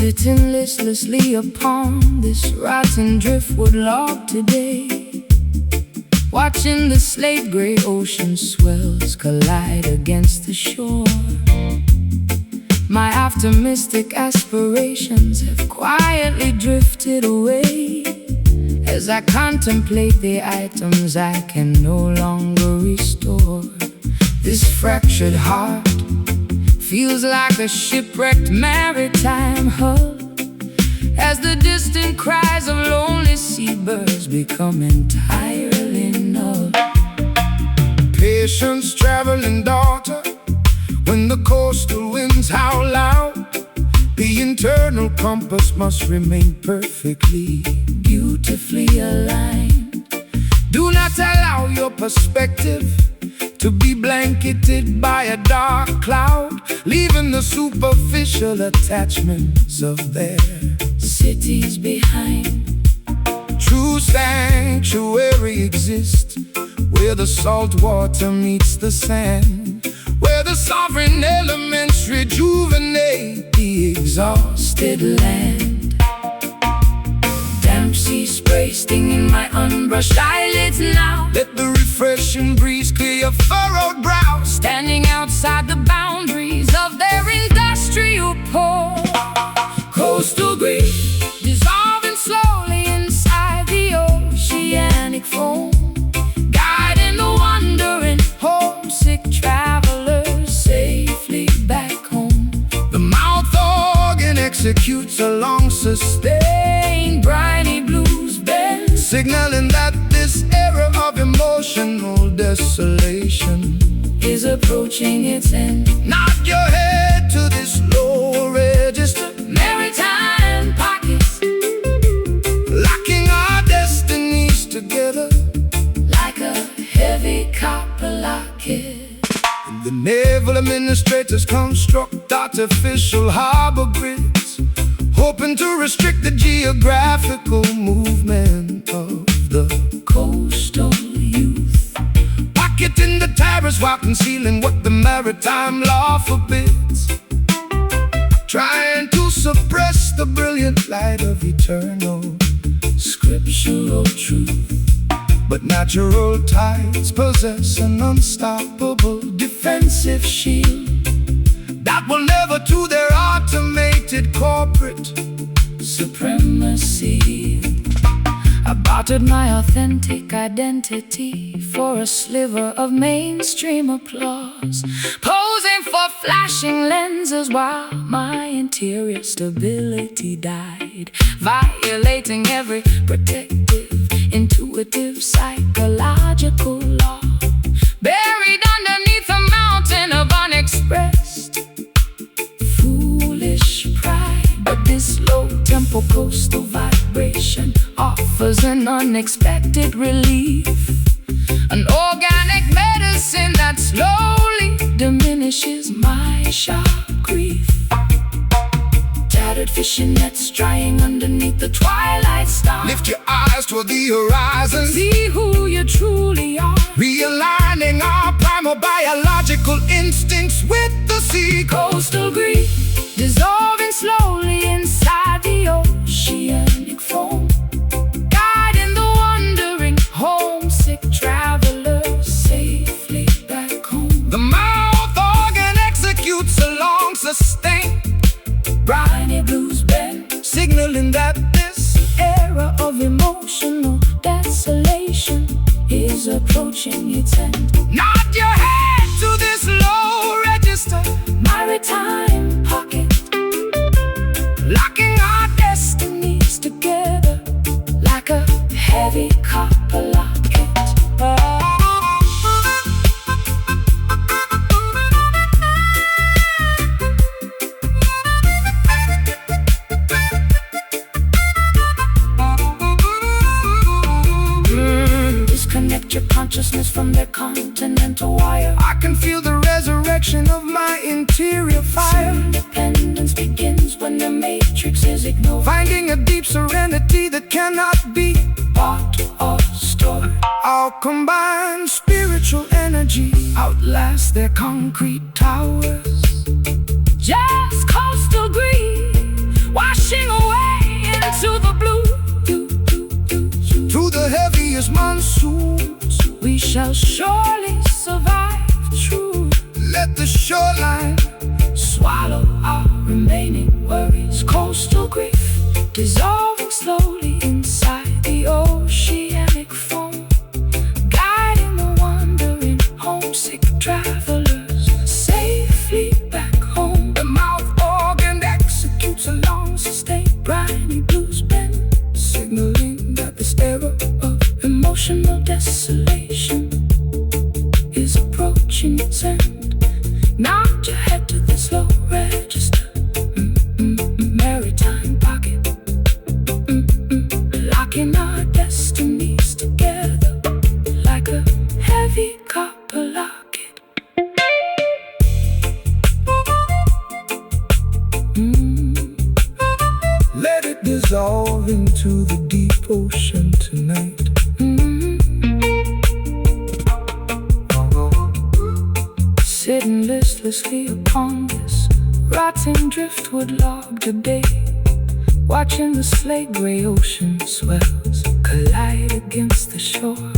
Sitting listlessly upon this rotten driftwood log today, watching the slate gray ocean swells collide against the shore. My optimistic aspirations have quietly drifted away as I contemplate the items I can no longer restore. This fractured heart feels like a shipwrecked maritime hull as the distant cries of lonely seabirds become entirely null. Patience, traveling daughter, when the coastal winds howl loud, the internal compass must remain perfectly, beautifully aligned. Do not allow your perspective to be blanketed by a dark cloud, leaving the superficial attachments of their cities behind. True sanctuary exists where the salt water meets the sand, where the sovereign elements rejuvenate the exhausted land. Damp sea spray stinging my unbrushed eyelids now. Let the refreshing breeze clear your furrowed brow. Standing outside the boundaries of their industrial port, coastal grief dissolving slowly inside the oceanic foam, guiding the wandering homesick travelers safely back home. The mouth organ executes a long sustained briny blues bend, signaling that this era of emotional desolation is approaching its end. Nod your head to this low register maritime pockets, locking our destinies together like a heavy copper locket. The naval administrators construct artificial harbor grids, hoping to restrict the geographical movement of the coastal youth, pocketing the tariffs while concealing what the maritime law forbids, trying to suppress the brilliant light of eternal scriptural truth. But natural tides possess an unstoppable defensive shield that will never to their automated corporate supremacy. I bartered my authentic identity for a sliver of mainstream applause, posing for flashing lenses while my interior stability died, violating every protective, intuitive, psychological law, buried underneath a mountain of unexpressed foolish pride. But this low-tempo coastal vibration offers an unexpected relief, an organic medicine that slowly diminishes my sharp grief. Tattered fishing nets drying underneath the twilight star. Lift your eyes toward the horizon, see who you truly are, realigning our primal biological instincts with the sea. Coastal grief dissolving slowly inside the oceanic foam, guiding the wandering homesick travelers safely back home. The mouth organ executes a long sustained briny blues bend, signaling that this era of emotional desolation is approaching its end. Nod your head to this low register maritime pocket, locking our destinies together like a heavy copper locket. reflection of my interior fire. Independence begins when the matrix is ignored. Finding a deep serenity that cannot be bought or stored. Our combined spiritual energy outlasts their concrete towers. Just coastal green, washing away into the blue. Through the heaviest monsoons, we shall surely survive true. Let the shoreline swallow our remaining worries. Coastal grief dissolving slowly inside the oceanic foam, guiding the wandering homesick travelers safely back home. The mouth organ executes a long sustained briny blues bend, signaling that this era of emotional desolation is approaching its end. Nod your head to the slow register, maritime pocket, locking our destinies together like a heavy copper locket. Let it dissolve into the deep ocean tonight. Sitting listlessly upon this rotting driftwood log today, watching the slate gray ocean swells collide against the shore.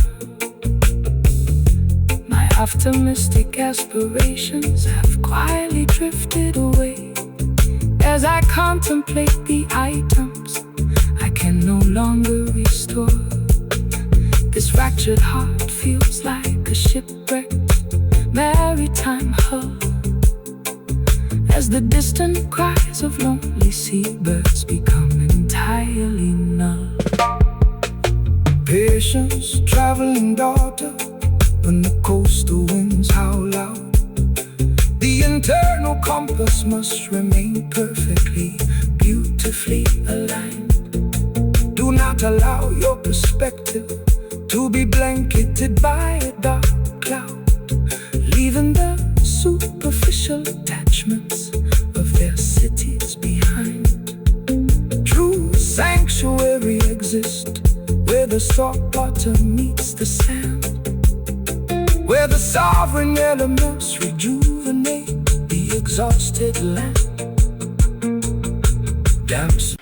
My optimistic aspirations have quietly drifted away as I contemplate the items I can no longer restore. This fractured heart feels like a shipwrecked maritime hull as the distant cries of lonely seabirds become entirely null. Patience, traveling daughter, when the coastal winds howl out. The internal compass must remain perfectly, beautifully aligned. Do not allow your perspective to be blanketed by a dark cloud, leaving the superficial attachments of their cities behind. True sanctuary exists where the salt water meets the sand, where the sovereign elements rejuvenate the exhausted land. Dance.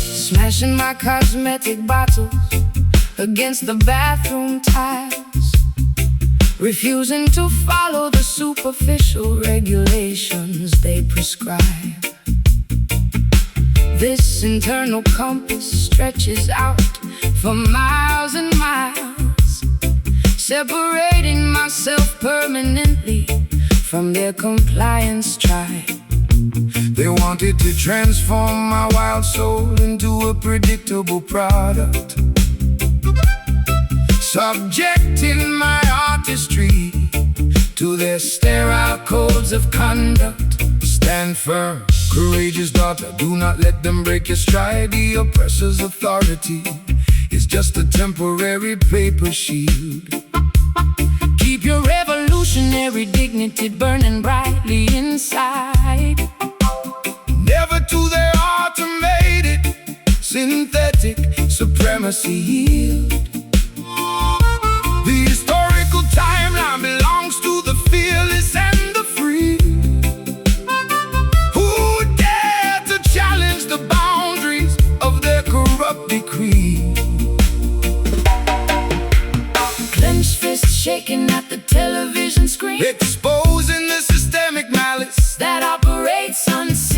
Smashing my cosmetic bottles against the bathroom tiles, refusing to follow the superficial regulations they prescribe. This internal compass stretches out for miles and miles, separating myself permanently from their compliance tribe. They wanted to transform my wild soul into a predictable product, subjecting my artistry to their sterile codes of conduct. Stand firm, courageous daughter, do not let them break your stride. The oppressor's authority is just a temporary paper shield. Keep your revolutionary dignity burning brightly inside. Never to their automated, synthetic supremacy yield. The historical timeline belongs to the fearless and the free, who dare to challenge the boundaries of their corrupt decree. Clenched fist shaking at the television screen, exposing the systemic malice that operates unseen.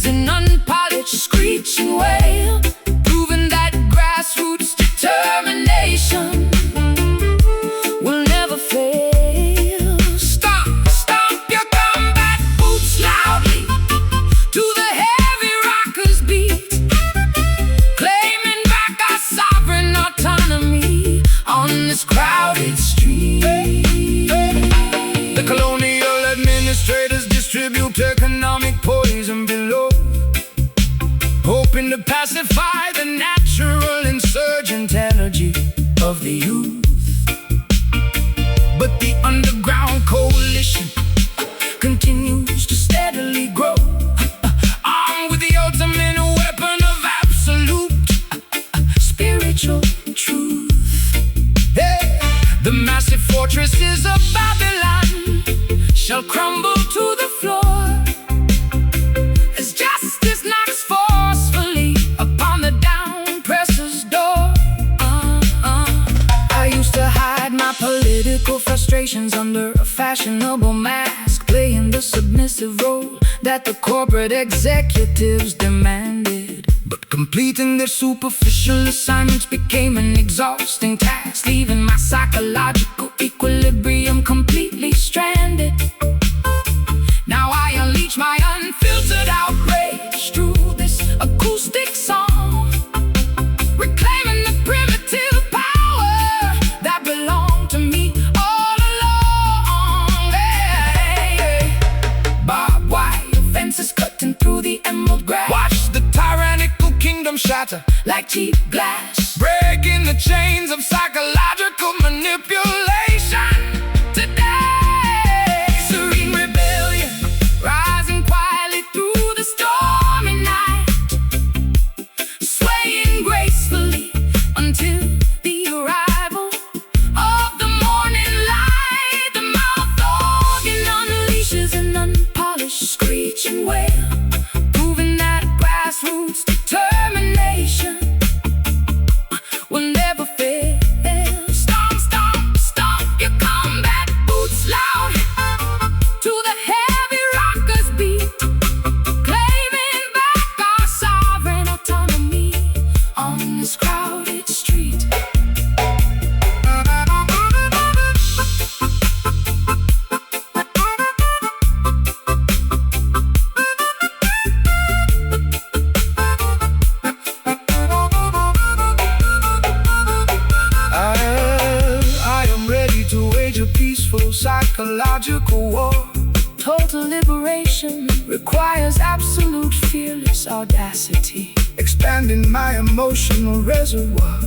unleashes an unpolished screeching wail, proving that grassroots determination will never fail. Stomp your combat boots loudly to the heavy rockers beat, claiming back our sovereign autonomy on this crowded street. The colonial administrators distribute economic poison below, hoping to pacify the natural insurgent energy of the youth. But the underground coalition continues to steadily grow, armed with the ultimate weapon of absolute spiritual truth. Hey! The massive fortresses of Babylon shall crumble to the floor as justice knocks forcefully upon the down-presser's door. I used to hide my political frustrations under a fashionable mask, playing the submissive role that the corporate executives demanded. But completing their superficial assignments became an exhausting task, leaving my psychological equilibrium completely stranded. Now I unleash my unfiltered outrage through this acoustic song, reclaiming the primitive power that belonged to me all along. Hey, barbed wire fences cutting through the emerald grass, watch the tyrannical kingdom shatter like cheap glass, breaking the chains of psychological manipulation. Today, serene rebellion rising quietly through the stormy night, swaying gracefully until the arrival of the morning light. The mouth organ unleashes an unpolished screeching wail, proving that grassroots determination will never fail. Stomp your combat boots loud to the heavy rockers beat, claiming back our sovereign autonomy on this crowded street. I am ready to wage a peaceful psychological war. Total liberation requires absolute fearless audacity, expanding my emotional reservoir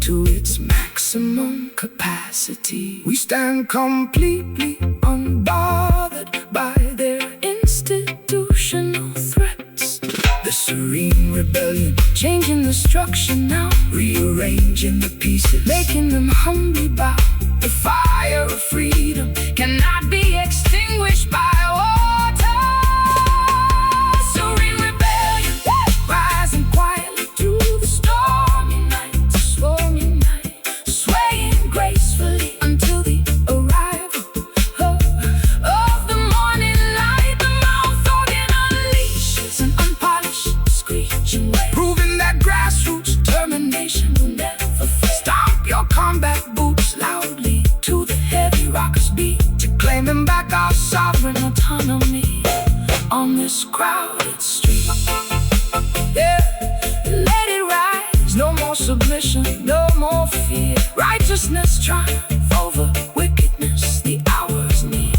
to its maximum capacity. We stand completely unbothered by their institutional threats. The serene rebellion, changing the structure now, rearranging the pieces, making them humbly bow. The fire of freedom cannot be extinguished by water. Serene rebellion, rising quietly through the stormy night, swaying gracefully until the arrival of the morning light. The mouth organ unleashes an unpolished screeching wail, proving that grassroots determination will never fail. Stomp your combat boots loudly to the heavy rockers beat, claiming back our sovereign autonomy on this crowded street. Yeah, let it rise, no more submission, no more fear. Righteousness triumph over wickedness, the hour is near.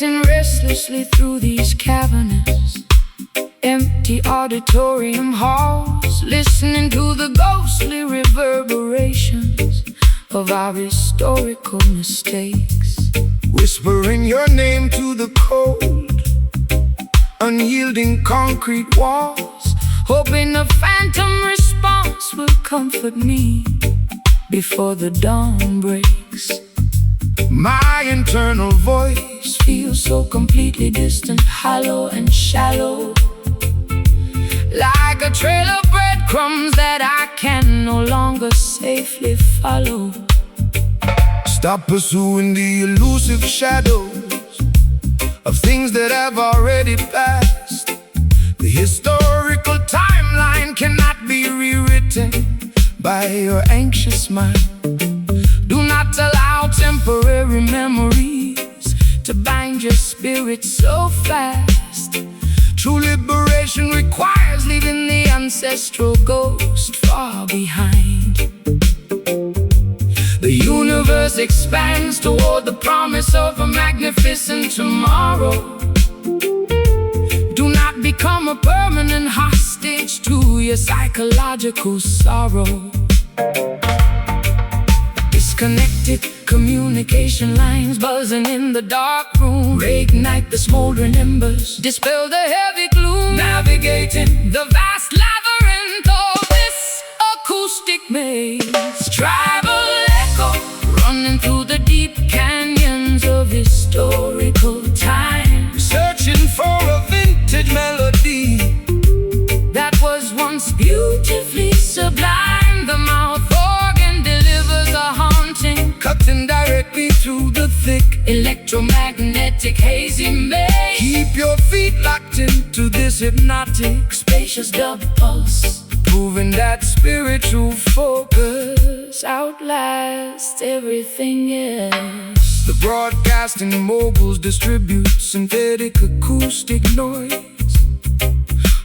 Pacing restlessly through these cavernous, empty auditorium halls, listening to the ghostly reverberations of our historical mistakes. Whispering your name to the cold, unyielding concrete walls, hoping a phantom response will comfort me before the dawn breaks. My internal voice feels so completely distant, hollow and shallow, like a trail of breadcrumbs that I can no longer safely follow. Stop pursuing the elusive shadows of things that have already passed. The historical timeline cannot be rewritten by your anxious mind. Do not allow temporary memories to bind your spirit so fast. True liberation requires leaving the ancestral ghost far behind. The universe expands toward the promise of a magnificent tomorrow. Do not become a permanent hostage to your psychological sorrow. Disconnected communication lines buzzing in the dark room, reignite the smoldering embers, dispel the heavy gloom, navigating the vast labyrinth of this acoustic maze. Tribal echo running through the deep canyons of historical time, searching for a vintage melody that was once beautifully sublime. The mouth organ delivers a haunting, cutting directly through the thick electromagnetic hazy maze. Keep your feet locked into this hypnotic, spacious dub pulse, proving that spiritual focus outlasts everything else. The broadcasting moguls distribute synthetic acoustic noise,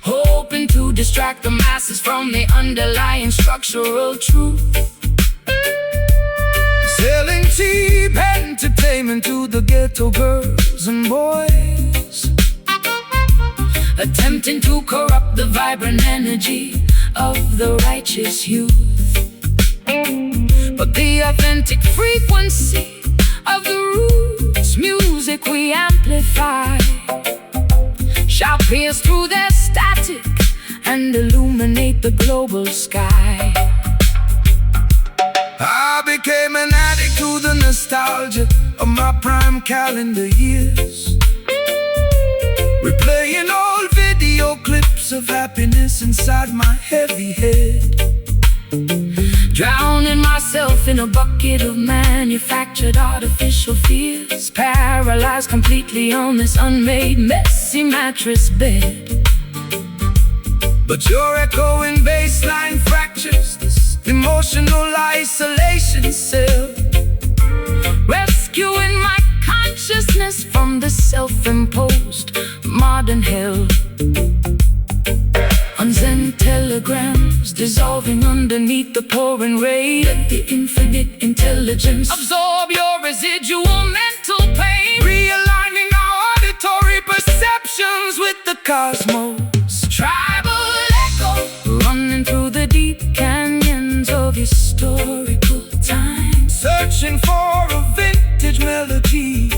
hoping to distract the masses from the underlying structural truth. Selling cheap entertainment to the ghetto girls and boys, attempting to corrupt the vibrant energy of the righteous youth. But the authentic frequency of the roots music we amplify shall pierce through their static and illuminate the global sky. I became an addict to the nostalgia of my prime calendar years, replaying old video clips of happiness inside my heavy head, drowning myself in a bucket of manufactured artificial fears, paralyzed completely on this unmade messy mattress bed. But your echoing bassline fractures this emotional isolation cell, rescuing my consciousness from the self-imposed modern hell. Unsent telegrams dissolving underneath the pouring rain. Let the infinite intelligence absorb your residual mental pain, realigning our auditory perceptions with the cosmos. Tribal echo running through the deep canyons of historical time, searching for a vintage melody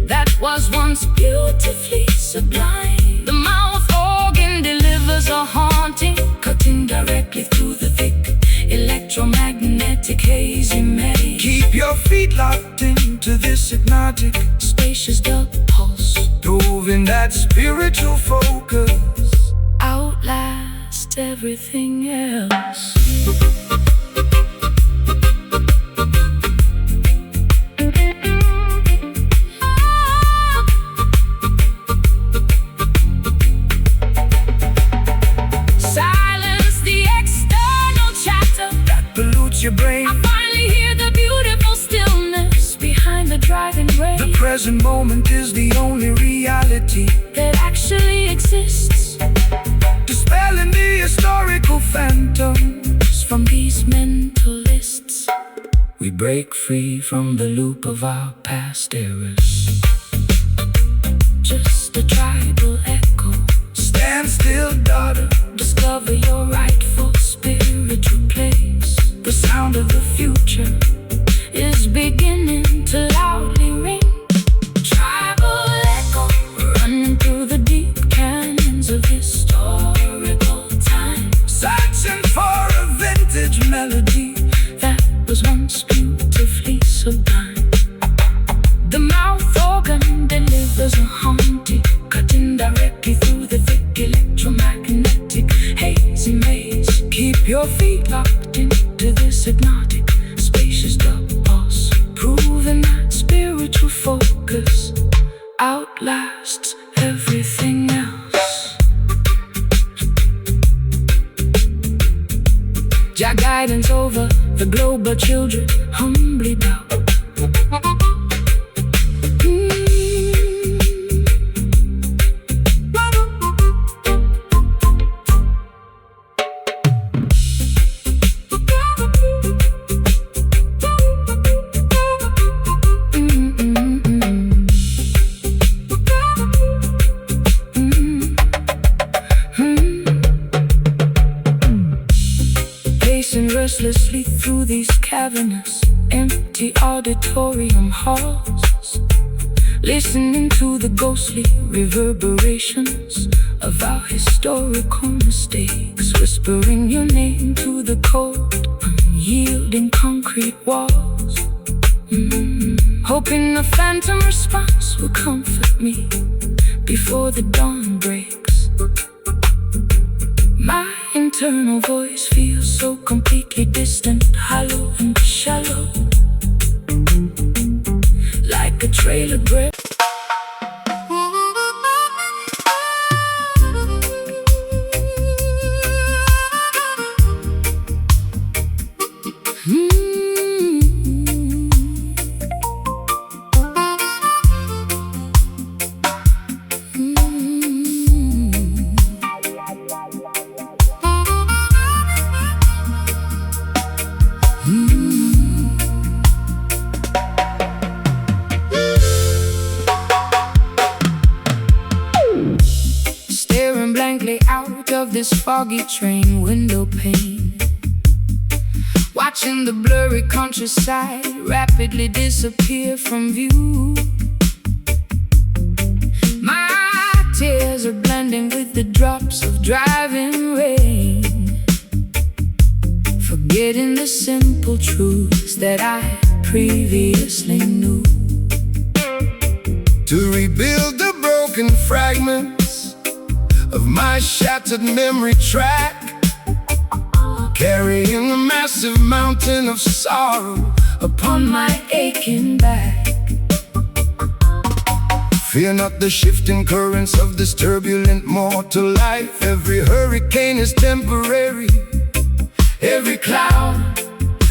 that was once beautifully sublime. The mouth organ delivers a haunting, cutting directly through the thick electromagnetic hazy maze. Keep your feet locked into this hypnotic, spacious dub pulse, proving that spiritual focus outlast everything else. Silence the external chatter that pollutes your brain. I finally hear the beautiful stillness behind the driving rain. The present moment is the only reality that actually exists, dispelling the historical phantoms from these mental lists. We break free from the loop of our past errors, just a tribal echo. Stand still, daughter. Discover your rightful spiritual place. The sound of the future is beginning to loudly ring. Tribal echo, running through the deep canyons of historical time, Searching for a vintage melody that was once beautifully sublime. The mouth organ delivers a haunting, cutting directly through the thick electromagnetic hazy maze. Keep your feet Locked into this hypnotic, spacious double pulse, proving that spiritual focus outlasts everything else. Jah guidance over the globe, but children humbly bow. Pacing restlessly through these cavernous, empty auditorium halls, listening to the ghostly reverberations of our historical mistakes, whispering your name to the cold, unyielding concrete walls. Hoping a phantom response will comfort me before the dawn breaks. My internal voice feels so completely distant, hollow and shallow, like a trail of breath. Staring blankly out of this foggy train window pane, watching the blurry countryside rapidly disappear from view. My tears are blending with the drops of driving rain, forgetting the simple truths that I previously knew. to rebuild the broken fragments of my shattered memory track, carrying a massive mountain of sorrow Upon my aching back, Fear not the shifting currents of this turbulent mortal life. Every hurricane is temporary. every cloud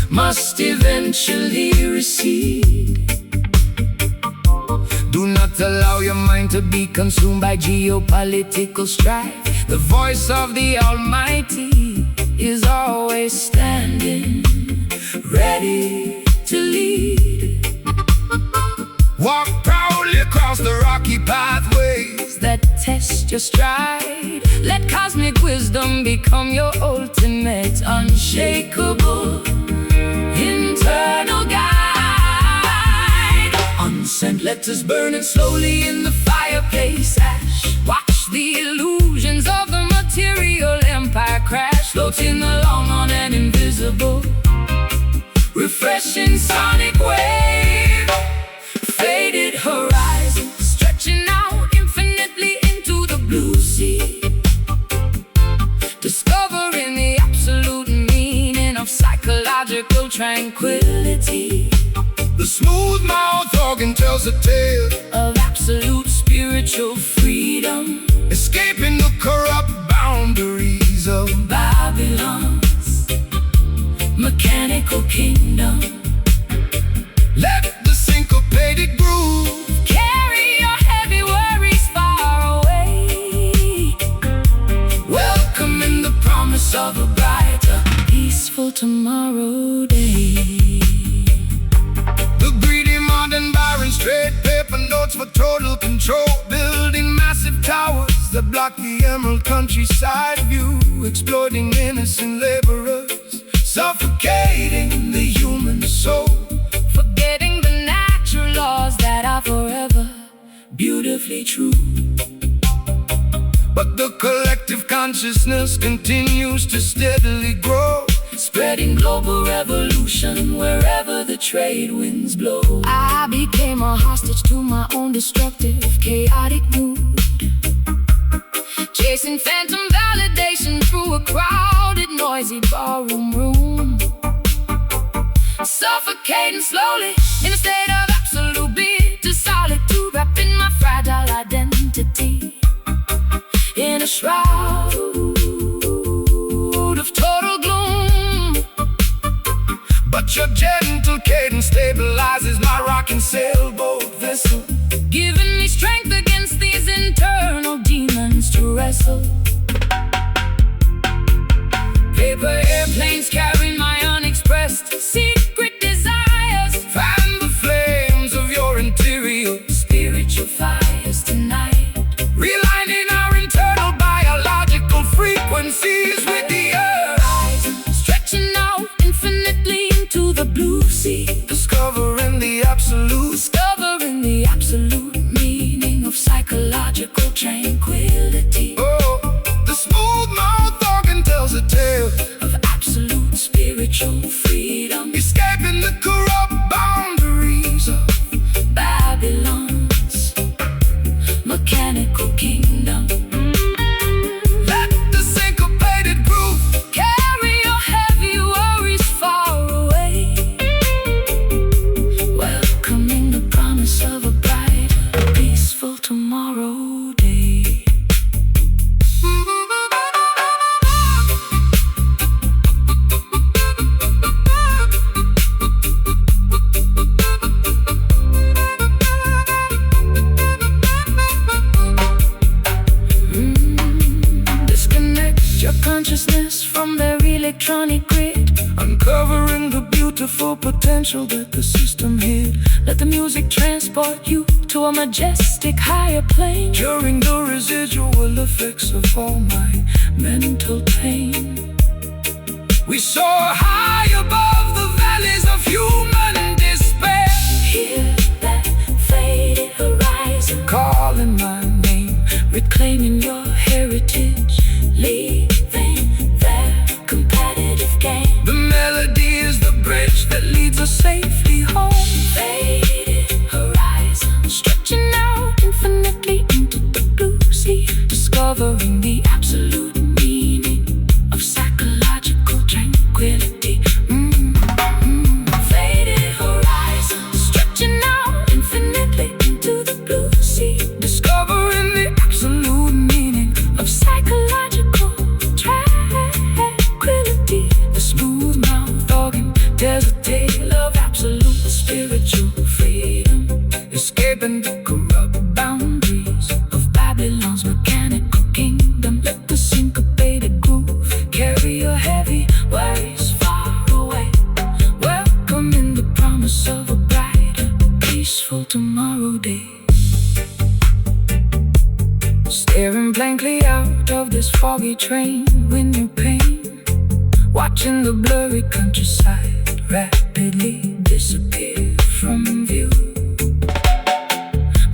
must eventually recede. Do not allow your mind to be consumed by geopolitical strife. The voice of the Almighty is always standing, ready to lead. Walk proudly across the rocky pathways That test your stride. Let cosmic wisdom become your ultimate, unshakable, internal guide. Unsent letters burning slowly in the fireplace ash. Watch the illusions of the material empire crash, floating along on an invisible, refreshing sonic wave. Faded horizon stretching out infinitely into the blue sea, discovering the absolute meaning of psychological tranquility, The smooth mouth organ tells a tale of absolute spiritual freedom. escaping the corrupt boundaries of Babylon's mechanical kingdom. Let the syncopated groove Carry your heavy worries far away, welcoming the promise of a brighter, peaceful tomorrow day. the greedy modern barons trade paper notes for total control, building rocky emerald countryside view, exploiting innocent laborers, suffocating the human soul, forgetting the natural laws that are forever beautifully true. But the collective consciousness continues to steadily grow, spreading global revolution wherever the trade winds blow. I became a hostage to my own destructive, chaotic mood, chasing phantom validation through a crowded, noisy ballroom room, suffocating slowly in a state of absolute bitter solitude, wrapping my fragile identity in a shroud of total gloom. But your gentle cadence stabilizes my rocking sailboat vessel, giving me strength against these internal demons to wrestle. Paper airplanes carry my unexpressed secret desires, fan the flames of your interior spiritual fires tonight, realigning our internal biological frequencies with the earth, stretching out infinitely into the blue sea, discovering the absolute meaning of psychological tranquility. Oh, the smooth mouth organ tells a tale of absolute spiritual freedom, escaping the corrupt boundaries of Babylon's mechanical kingdom. Let the syncopated groove carry your heavy worries far away, welcoming the promise of a brighter, peaceful tomorrow day. Consciousness from their electronic grid, uncovering the beautiful potential that the system hid. Let the music transport you to a majestic higher plane, during the residual effects of all my mental pain. We soar high above the valleys of human despair, hear that faded horizon calling my name, reclaiming your heritage, leaving their competitive game. The melody is the bridge that leads us safely home. Faded horizon, stretching out infinitely into the blue sea, discovering the absolute meaning of psychological tranquility. Faded horizon, stretching out infinitely into the blue sea, discovering the absolute meaning of psychological tranquility. The smooth mouth organ tells a tale of absolute spiritual freedom, escaping the corrupt boundaries of Babylon's mechanical kingdom. Let the syncopated groove carry your heavy worries far away, welcoming the promise of a brighter, peaceful tomorrow day. Staring blankly out of this foggy train, window pane, watching the blurry countryside rapidly disappear from view.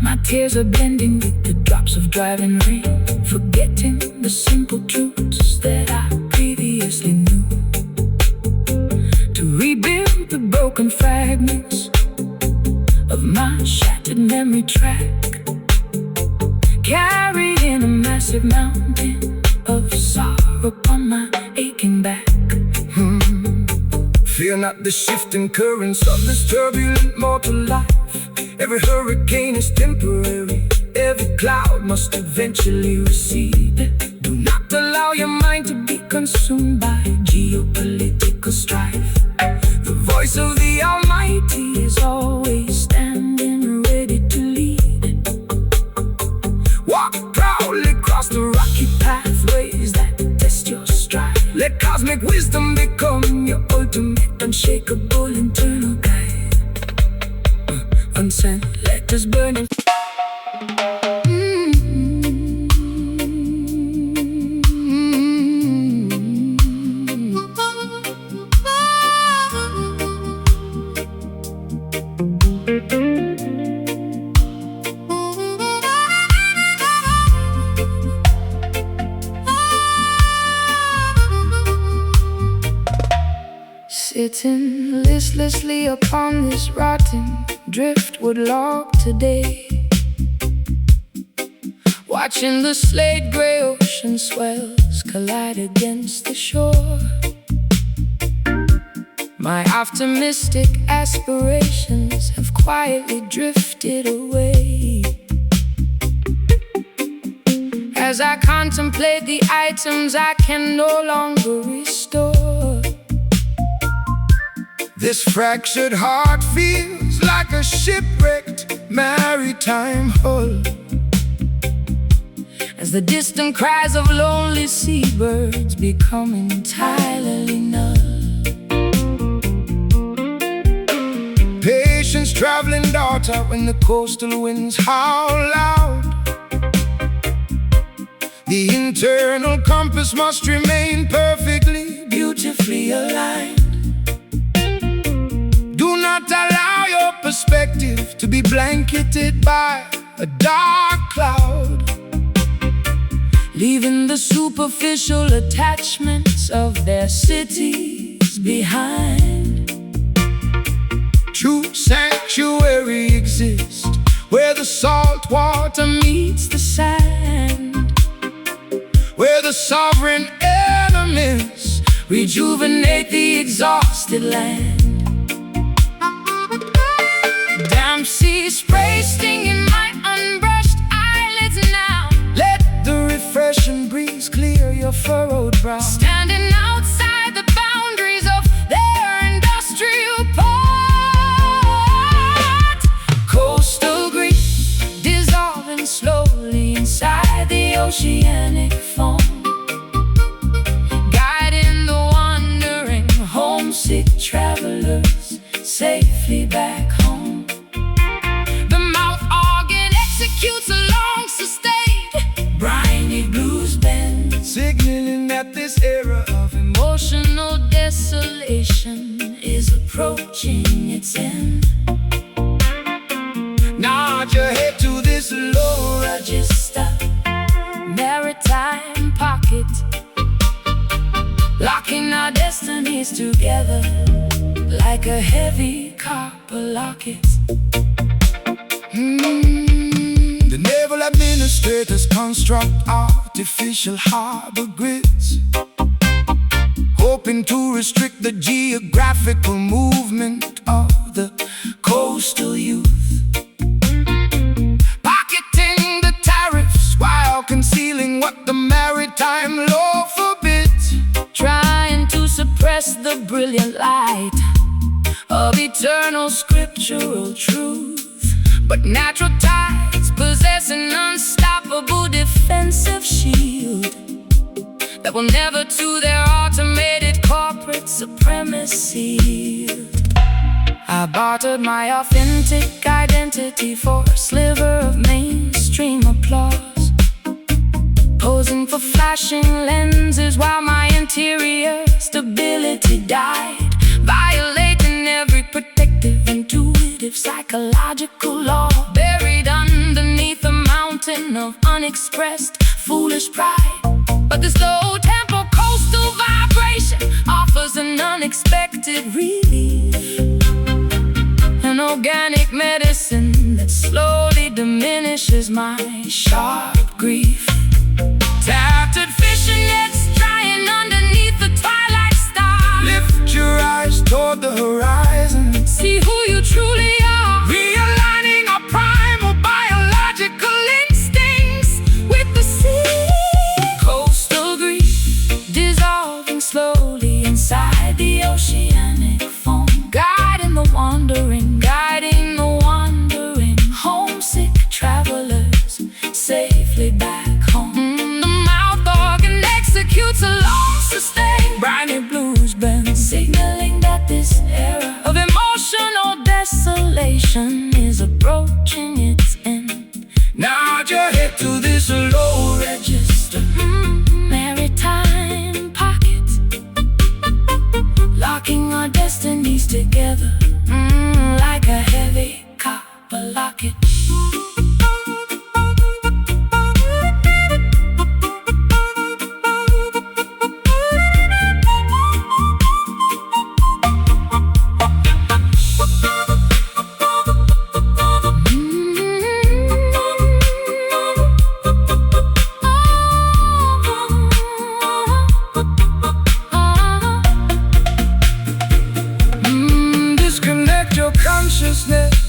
My tears are blending with the drops of driving rain, forgetting the simple truths that I previously knew. To rebuild the broken fragments of my shattered memory track, carrying a massive mountain of sorrow upon my aching back. Fear not the shifting currents of this turbulent mortal life. Every hurricane is temporary, every cloud must eventually recede. Do not allow your mind to be consumed by geopolitical strife. The voice of the Almighty is always standing ready to lead. Walk proudly across the rocky pathways that test your stride. Let cosmic wisdom become your ultimate, unshakable internal guide. Unsent letters burning. Sitting listlessly upon this rotten driftwood log today, watching the slate gray ocean swells collide against the shore. My optimistic aspirations have quietly drifted away as I contemplate the items I can no longer restore. This fractured heart feels like a shipwrecked maritime hull, as the distant cries of lonely seabirds become entirely null. Patience, traveling daughter, when the coastal winds howl loud. The internal compass must remain perfectly, beautifully aligned. Do not allow your perspective to be blanketed by a dark cloud, leaving the superficial attachments of their cities behind. True sanctuary exists where the salt water meets the sand, where the sovereign elements rejuvenate the exhausted land. Damp sea spray stinging my unbrushed eyelids now. Let the refreshing breeze clear your furrowed brow. Standing outside the boundaries of their industrial port, coastal grief dissolving slowly inside the oceanic foam, guiding the wandering homesick travelers safely back home. The mouth organ executes a long sustained briny blues bend, signaling that this era of emotional desolation is approaching its end. nod your head to this low Register maritime pocket, locking our destinies together like a heavy copper locket. The naval administrators construct artificial harbor grids, hoping to restrict the geographical movement of the coastal youth, pocketing the tariffs while concealing what the maritime law forbids, Trying to suppress the brilliant light of eternal scriptural truth. But natural tides possess an unstoppable defensive shield that will never to their automated corporate supremacy yield. I bartered my authentic identity for a sliver of mainstream applause, posing for flashing lenses while my interior stability died, violating every protective, intuitive, psychological law, buried underneath a mountain of unexpressed foolish pride. But this low tempo coastal vibration offers an unexpected relief, an organic medicine that slowly diminishes my sharp grief. Tattered fishing nets drying underneath the twilight star. lift your eyes toward the horizon. See who you truly are, Realigning our primal biological instincts with the sea. Coastal grief dissolving slowly inside the oceanic foam, guiding the wandering homesick travelers safely back home. The mouth organ executes a long sustained briny blues bend, signaling that this era of emotional desolation is approaching its end. Nod your head to this low Register maritime pocket, locking our destinies together like a heavy copper locket.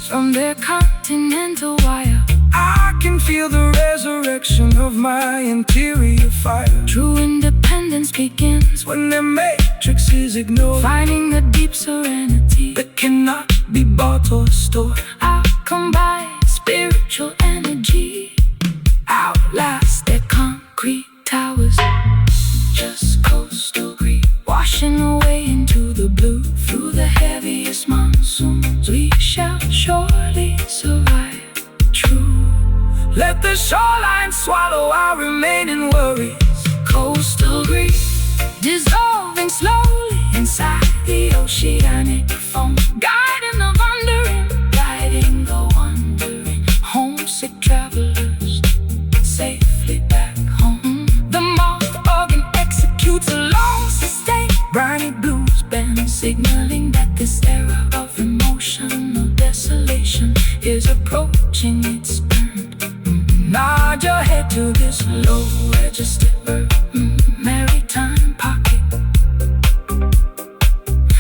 from their continental wire. I can feel the resurrection of my interior fire. True independence begins When their matrix is ignored, finding the deep serenity that cannot be bought or stored. I'll combine spiritual energy, outlast their concrete towers. Just coastal green, washing away into the blue. Through the heaviest monsoons, we shall surely survive. True, Let the shoreline swallow our remaining worries. coastal green, dissolving slowly inside the oceanic foam, guiding the wandering, guiding the wandering, homesick travelers safely back home. The moth organ executes a long sustained briny blues band, signaling that this era of emotional desolation is approaching its end. Nod your head to this low register maritime pocket,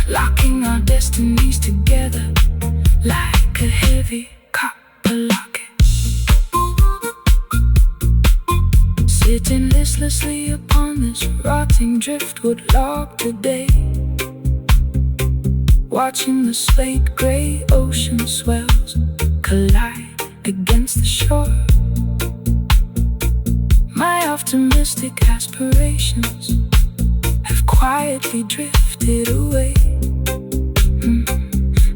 locking our destinies together like a heavy copper locket. Sitting listlessly upon this rotting driftwood log today, watching the slate gray ocean swells collide against the shore. My optimistic aspirations have quietly drifted away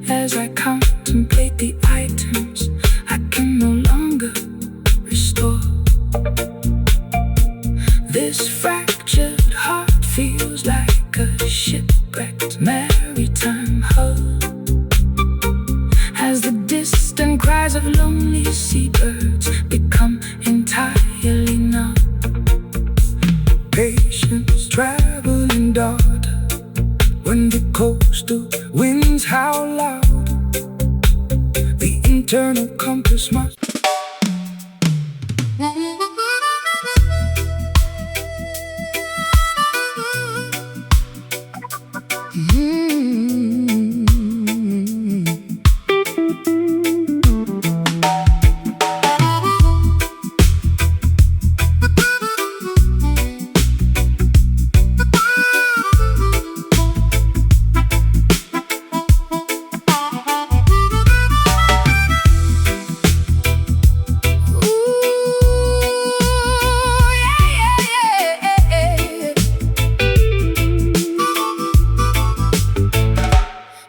as I contemplate the items I can no longer restore. This fractured heart feels like a shipwrecked maritime hull, as the distant cries of lonely seabirds become entirely numb. Patience, traveling daughter, when the coastal winds howl loud, the internal compass must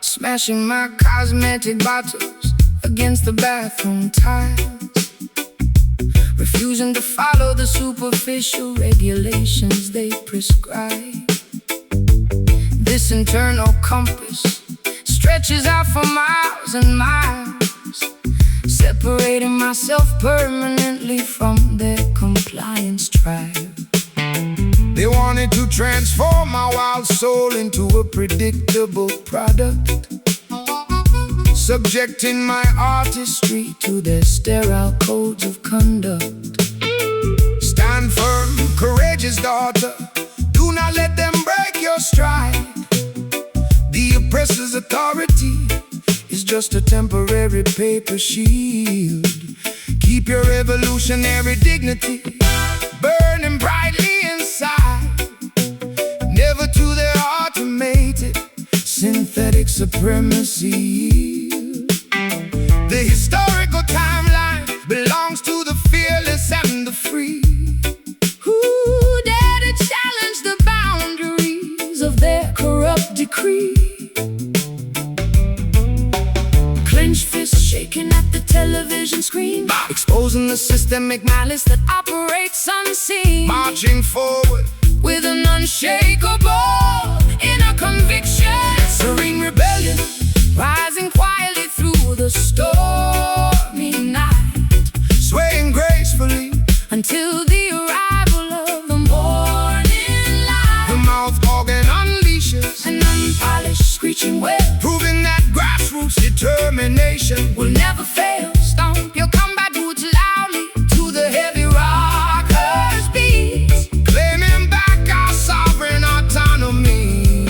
smashing my cosmetic bottles against the bathroom tiles, refusing to follow the superficial regulations they prescribe. This internal compass stretches out for miles and miles, separating myself permanently from their compliance tribe. They wanted to transform my wild soul into a predictable product, subjecting my artistry to their sterile codes of conduct. Stand firm, courageous daughter, do not let them break your stride. The oppressor's authority is just a temporary paper shield. Keep your revolutionary dignity burning brightly inside, never to their automated synthetic supremacy. The historical timeline belongs to the fearless and the free, who dare to challenge the boundaries of their corrupt decree. Clenched fists shaking at the television screen, exposing the systemic malice that operates unseen. marching forward with an unshakable inner conviction, serene rebellion rising quietly through the stormy night, swaying gracefully until the arrival of the morning light. The mouth organ unleashes An unpolished screeching wail, proving that grassroots determination will never fail. Stomp your combat boots loudly to the heavy rockers' beats, claiming back our sovereign autonomy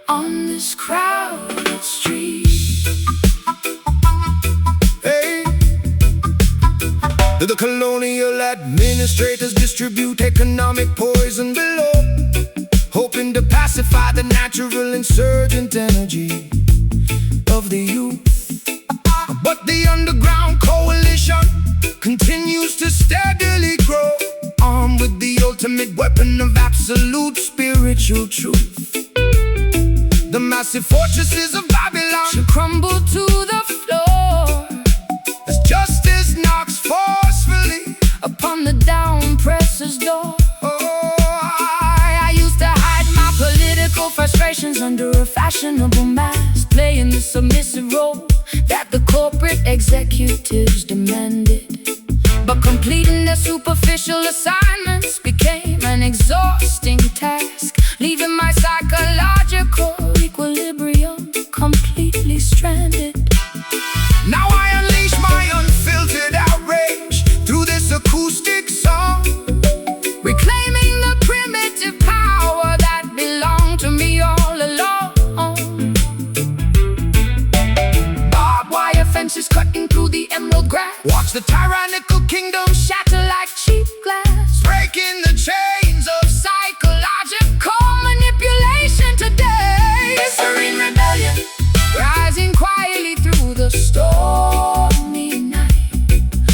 on this crowded street. The colonial administrators distribute economic poison below, hoping to pacify the natural insurgent energy of the youth. But the underground coalition continues to steadily grow, armed with the ultimate weapon of absolute spiritual truth. The massive fortresses of Babylon should crumble to the floor as justice knocks forcefully upon the down-presser's door. I used to hide my political frustrations under a fashionable mask, playing the submissive role that the corporate executives demanded. But completing their superficial assignments became an exhausting task, leaving my psychological equilibrium completely stranded. Now I unleash my unfiltered outrage through this acoustic song, reclaiming the primitive power that belonged to me all along. barbed wire fences cutting through the emerald grass. Watch the tyrannical kingdom shatter like cheap glass, Breaking the chains of psychological manipulation today. serene rebellion, Rising quietly through the stormy night,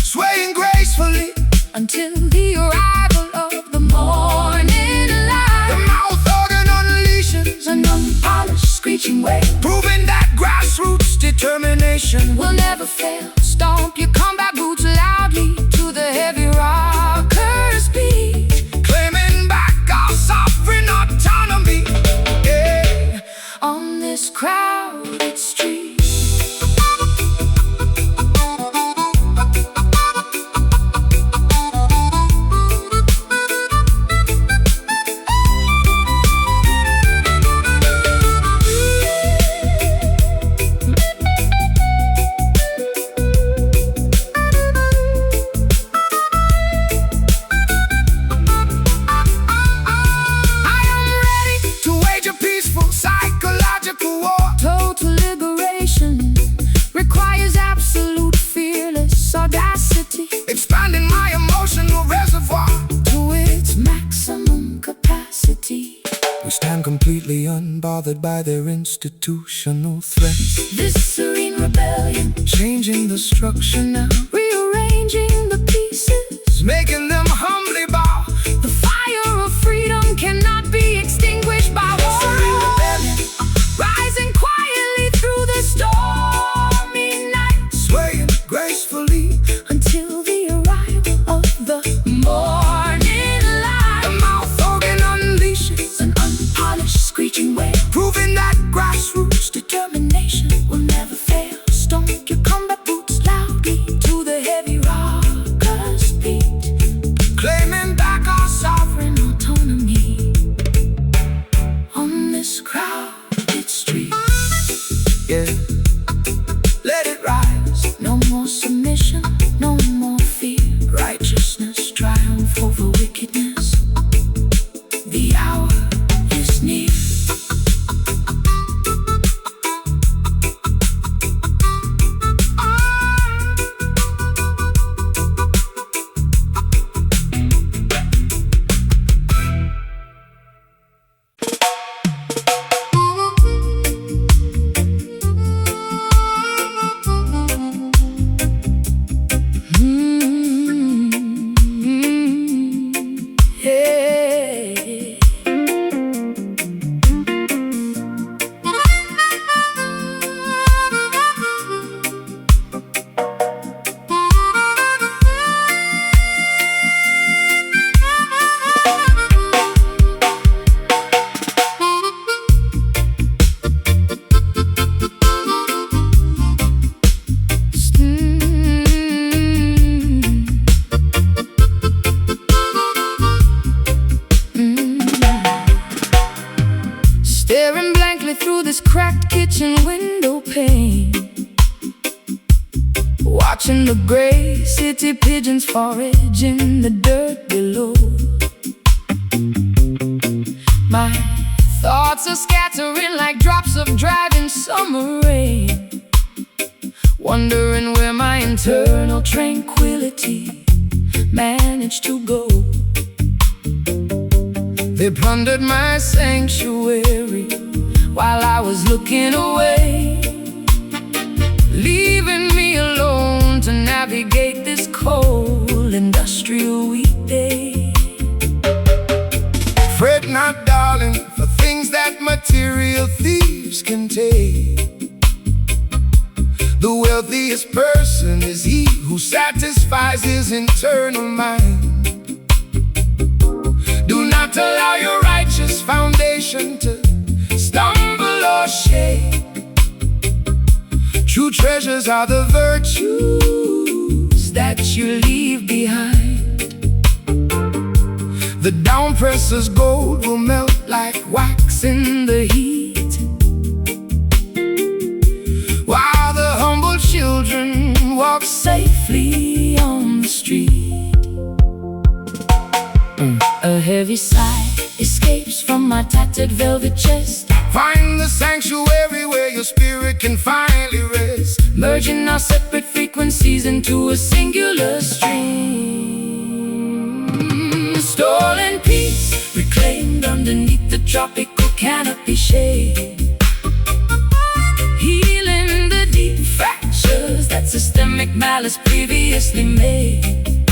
swaying gracefully. until the arrival of the morning The light. mouth organ unleashes An unpolished screeching wave proving that grassroots determination will never fail. Stomp your combat boots loudly to the heavy rocker's beat, claiming back our sovereign autonomy. Yeah. on this crowded street. I am ready to wage a peaceful psychological war. Total liberation requires absolute fearless audacity Expanding my emotional reservoir. to its maximum capacity. We stand completely unbothered by their institutional threats, This serene rebellion, changing the structure now, rearranging the pieces. making them humbly bow. The fire of freedom cannot be extinguished by war. Serene rebellion, Rising quietly through the stormy night, swaying gracefully. until the arrival of the morning The light. mouth organ unleashes An unpolished screeching wave, proving that grassroots determination will never fail. Stomp your combat boots loudly to the heavy rocker's beat, claiming back our sovereign autonomy on this crowded street. yeah. Let it rise. No more submission, no more fear. Righteousness triumph over wickedness. The hour is near. Yeah. Staring blankly through this cracked kitchen window pane, watching the gray city pigeons forage in the dirt below. My thoughts are scattering like drops of driving summer rain, wondering where my internal tranquility managed to go. They plundered my sanctuary while I was looking away, leaving me alone to navigate this cold industrial weekday. Fret not, darling, for things that material thieves can take. The wealthiest person is he who satisfies his internal mind. Do not allow your righteous foundation to stumble or shake. True treasures are the virtues that you leave behind. The downpresser's gold will melt like wax in the heat, while the humble children walk safely on the street. A heavy sigh escapes from my tattered velvet chest. Find the sanctuary where your spirit can finally rest, merging our separate frequencies into a singular stream. Stolen peace, reclaimed underneath the tropical canopy shade, healing the deep fractures that systemic malice previously made.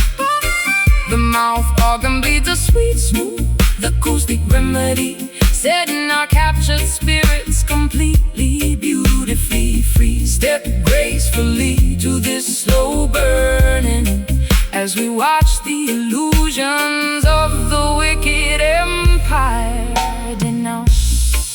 The mouth organ bleeds a sweet, smooth acoustic remedy, setting our captured spirits completely, beautifully free. Step gracefully to this slow burning as we watch the illusions of the wicked empire denounce.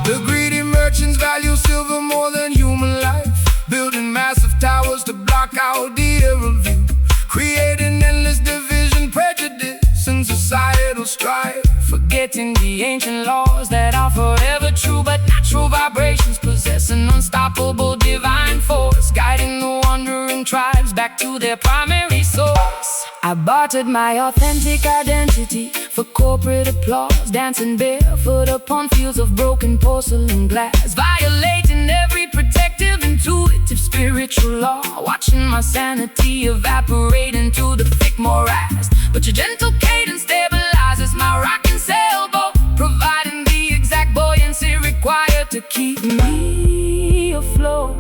The greedy merchants value silver more than human life, building massive towers to block out the aerial view, creating endless division, prejudice, and societal strife, forgetting the ancient laws that are forever true. But natural vibrations possess an unstoppable divine force, guiding the wandering tribes back to their primary source. I bartered my authentic identity for corporate applause, dancing barefoot upon fields of broken porcelain glass, violating every protective, intuitive, spiritual law, watching my sanity evaporate into the thick morass. But your gentle cadence stabilizes my rocking sailboat, providing the exact buoyancy required to keep me afloat.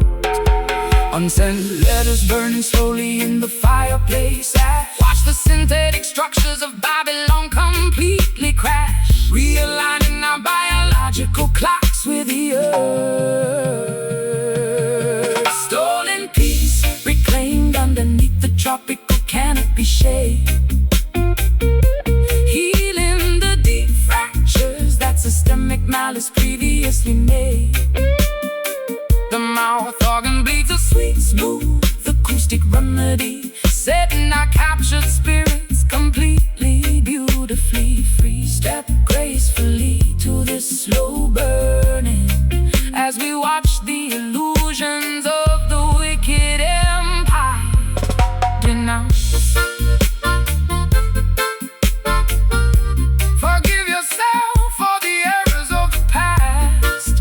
Unsent letters burning slowly in the fireplace. Watch the synthetic structures of Babylon completely crash, realigning our biological clocks with the earth. Stolen peace, reclaimed underneath the tropical canopy shade, healing the deep fractures that systemic malice previously made. The mouth organ bleeds a sweet, smooth acoustic remedy, setting our captured spirits completely, beautifully free. Step gracefully to this slow burning as we watch the illusions of the wicked empire denounce. Forgive yourself for the errors of the past,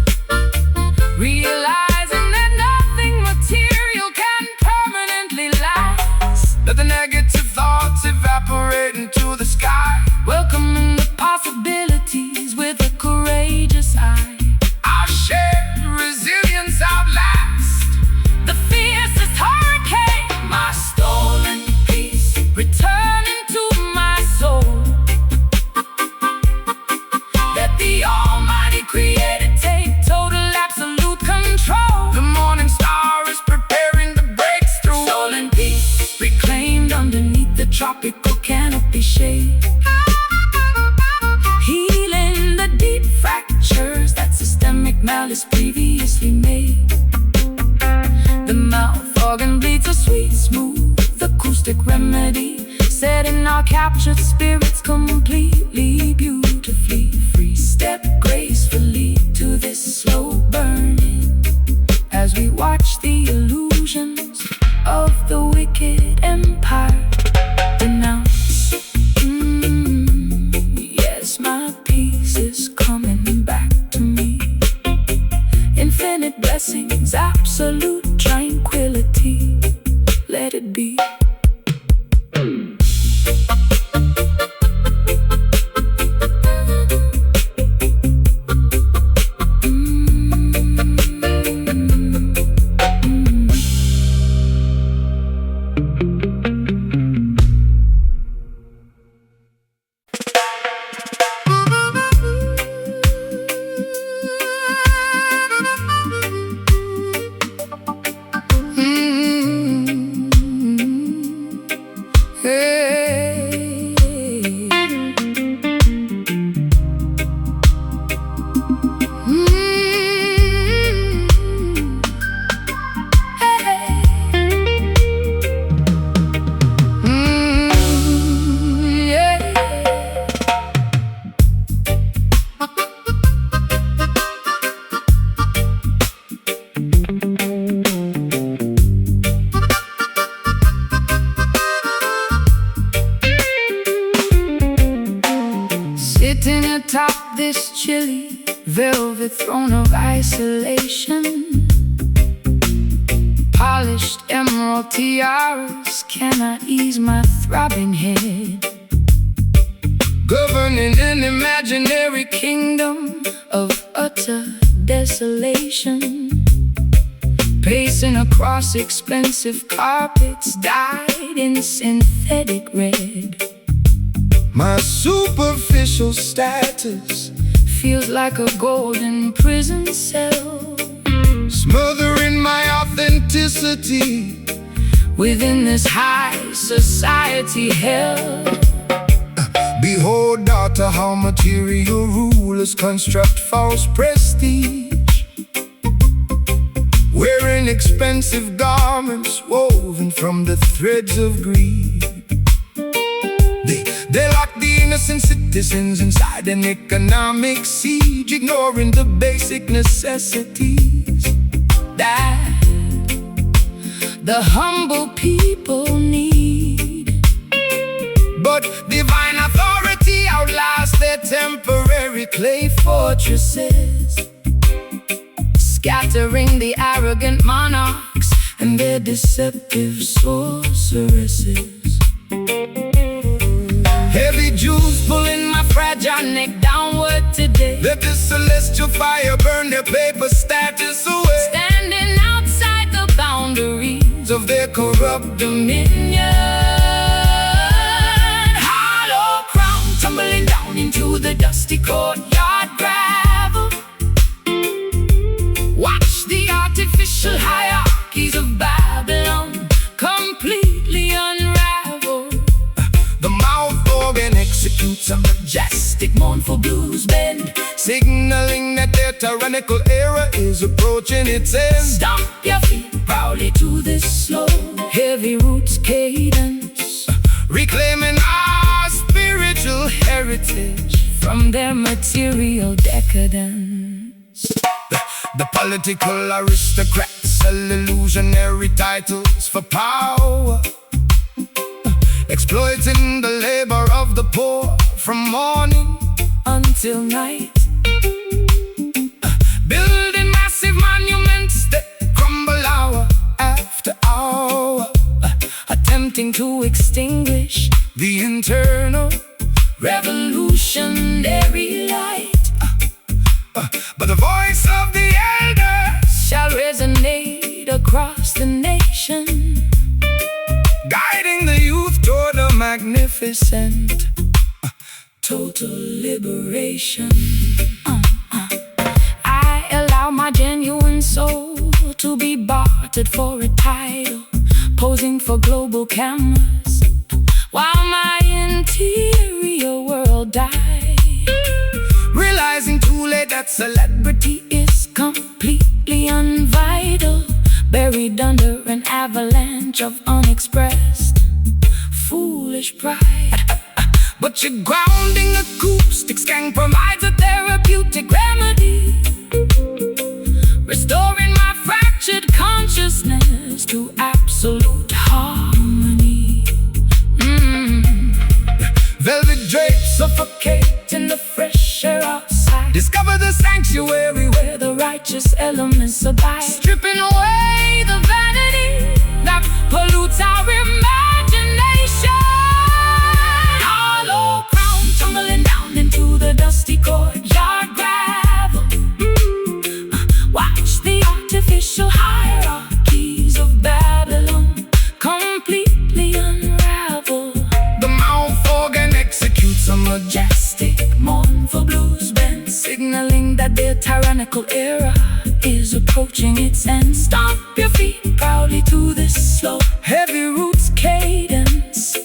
realizing that nothing material can permanently last. Let the negative thoughts evaporate into the sky, welcoming the possibilities with a courageous eye. Our shared resilience outlast the fiercest hurricane. My stolen peace returning to my soul, that the Almighty created take total absolute control. The morning star is preparing to break through. Stolen peace, reclaimed underneath the tropical canopy shade, healing the deep fractures that systemic malice previously made. The mouth organ bleeds a sweet, smooth acoustic remedy, setting our captured spirits completely, beautifully free. Step gracefully to this slow burning as we watch the illusions of the wicked empire denounce. Yes, my peace is coming back to me. Infinite blessings, absolute tranquility. Let it be. velvet throne of isolation. Polished emerald tiaras cannot ease my throbbing head. Governing an imaginary kingdom of utter desolation. Pacing across expensive carpets dyed in synthetic red. My superficial status feels like a golden prison cell, smothering my authenticity within this high society hell. Behold, daughter, how material rulers construct false prestige, wearing expensive garments woven from the threads of greed. They lock the innocent citizens inside an economic siege, ignoring the basic necessities that the humble people need. But divine authority outlasts their temporary clay fortresses, scattering the arrogant monarchs and their deceptive sorceresses. Heavy jewels pulling my fragile neck downward today. Let the celestial fire burn their paper status away, standing outside the boundaries of their corrupt dominion. Hollow crown tumbling down into the dusty courtyard gravel. Watch the artificial hierarchies of Babylon completely unravel. The mouth organ executes a majestic, mournful blues bend, signaling that their tyrannical era is approaching its end. Stomp your feet proudly to this slow, heavy roots cadence, reclaiming our spiritual heritage from their material decadence. The political aristocrats sell illusionary titles for power, exploiting the labor of the poor from morning until night. Building massive monuments that crumble hour after hour, attempting to extinguish the internal revolutionary light. But the voice of the elders shall resonate across the nation, guiding the youth toward a magnificent total liberation. I allow my genuine soul to be bartered for a title, posing for global cameras while my interior world dies. Realizing too late that Celebrity is completely unvital, buried under an avalanche of unexpressed foolish pride. But your grounding acoustics can provide a therapeutic remedy, restoring my fractured consciousness to absolute harmony. Velvet drapes suffocate in the fresh air outside. Discover the sanctuary where the righteous elements abide, stripping away the vanity that pollutes our imagination. Hollow crown tumbling down into the dusty courtyard gravel. Watch the artificial hierarchies of Babylon completely unravel. The mouth organ executes a majestic, mournful blues bend, signaling that their tyrannical era is approaching its end. Stomp your feet proudly to this slow, heavy roots cadence,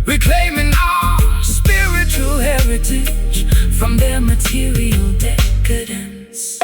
reclaiming our spiritual heritage from their material decadence.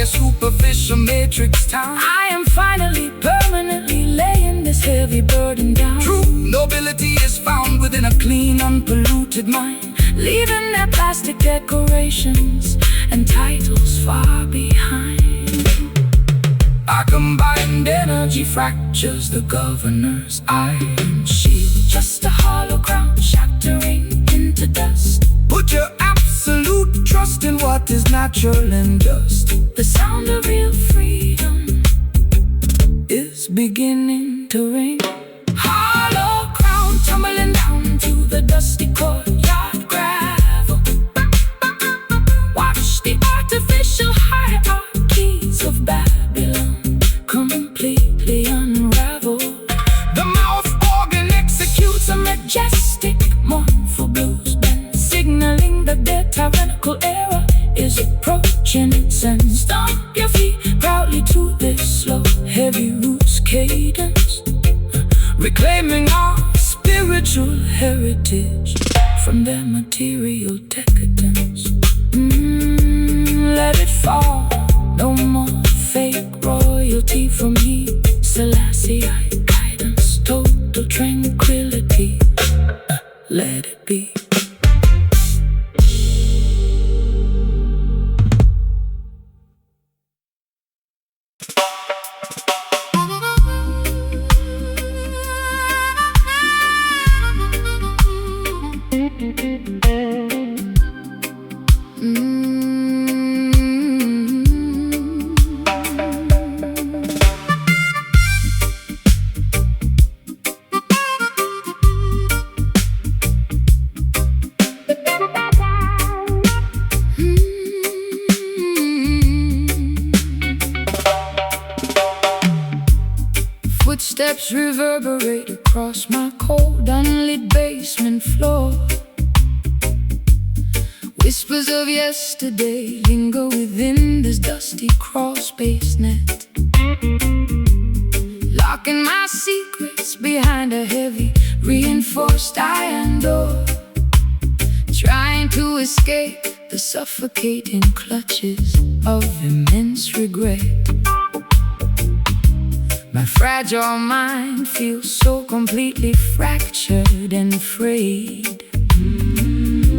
Superficial matrix town. I am finally permanently laying this heavy burden down. True nobility is found within a clean, unpolluted mind, leaving their plastic decorations and titles far behind. Our combined energy fractures the governor's iron shield, just a hollow crown shattering into dust. Put your absolute trust in what is natural and just. The sound of real freedom is beginning to ring. Hollow crown tumbling down to the dusty courtyard gravel. Watch the artificial hierarchies of Babylon completely unravel. The mouth organ executes A majestic, mournful blues band, signaling that their tyrannical era is approaching its end. Stomp your feet proudly to this slow, heavy roots cadence, reclaiming our spiritual heritage from their material decadence. Let it fall, no more fake royalty from me. Selassie guidance, total tranquility. Let it be. Footsteps reverberate across my cold, unlit basement floor. Whispers of yesterday linger within this dusty crawl-space net, locking my secrets behind a heavy, reinforced iron door, trying to escape the suffocating clutches of immense regret. My fragile mind feels so completely fractured and frayed,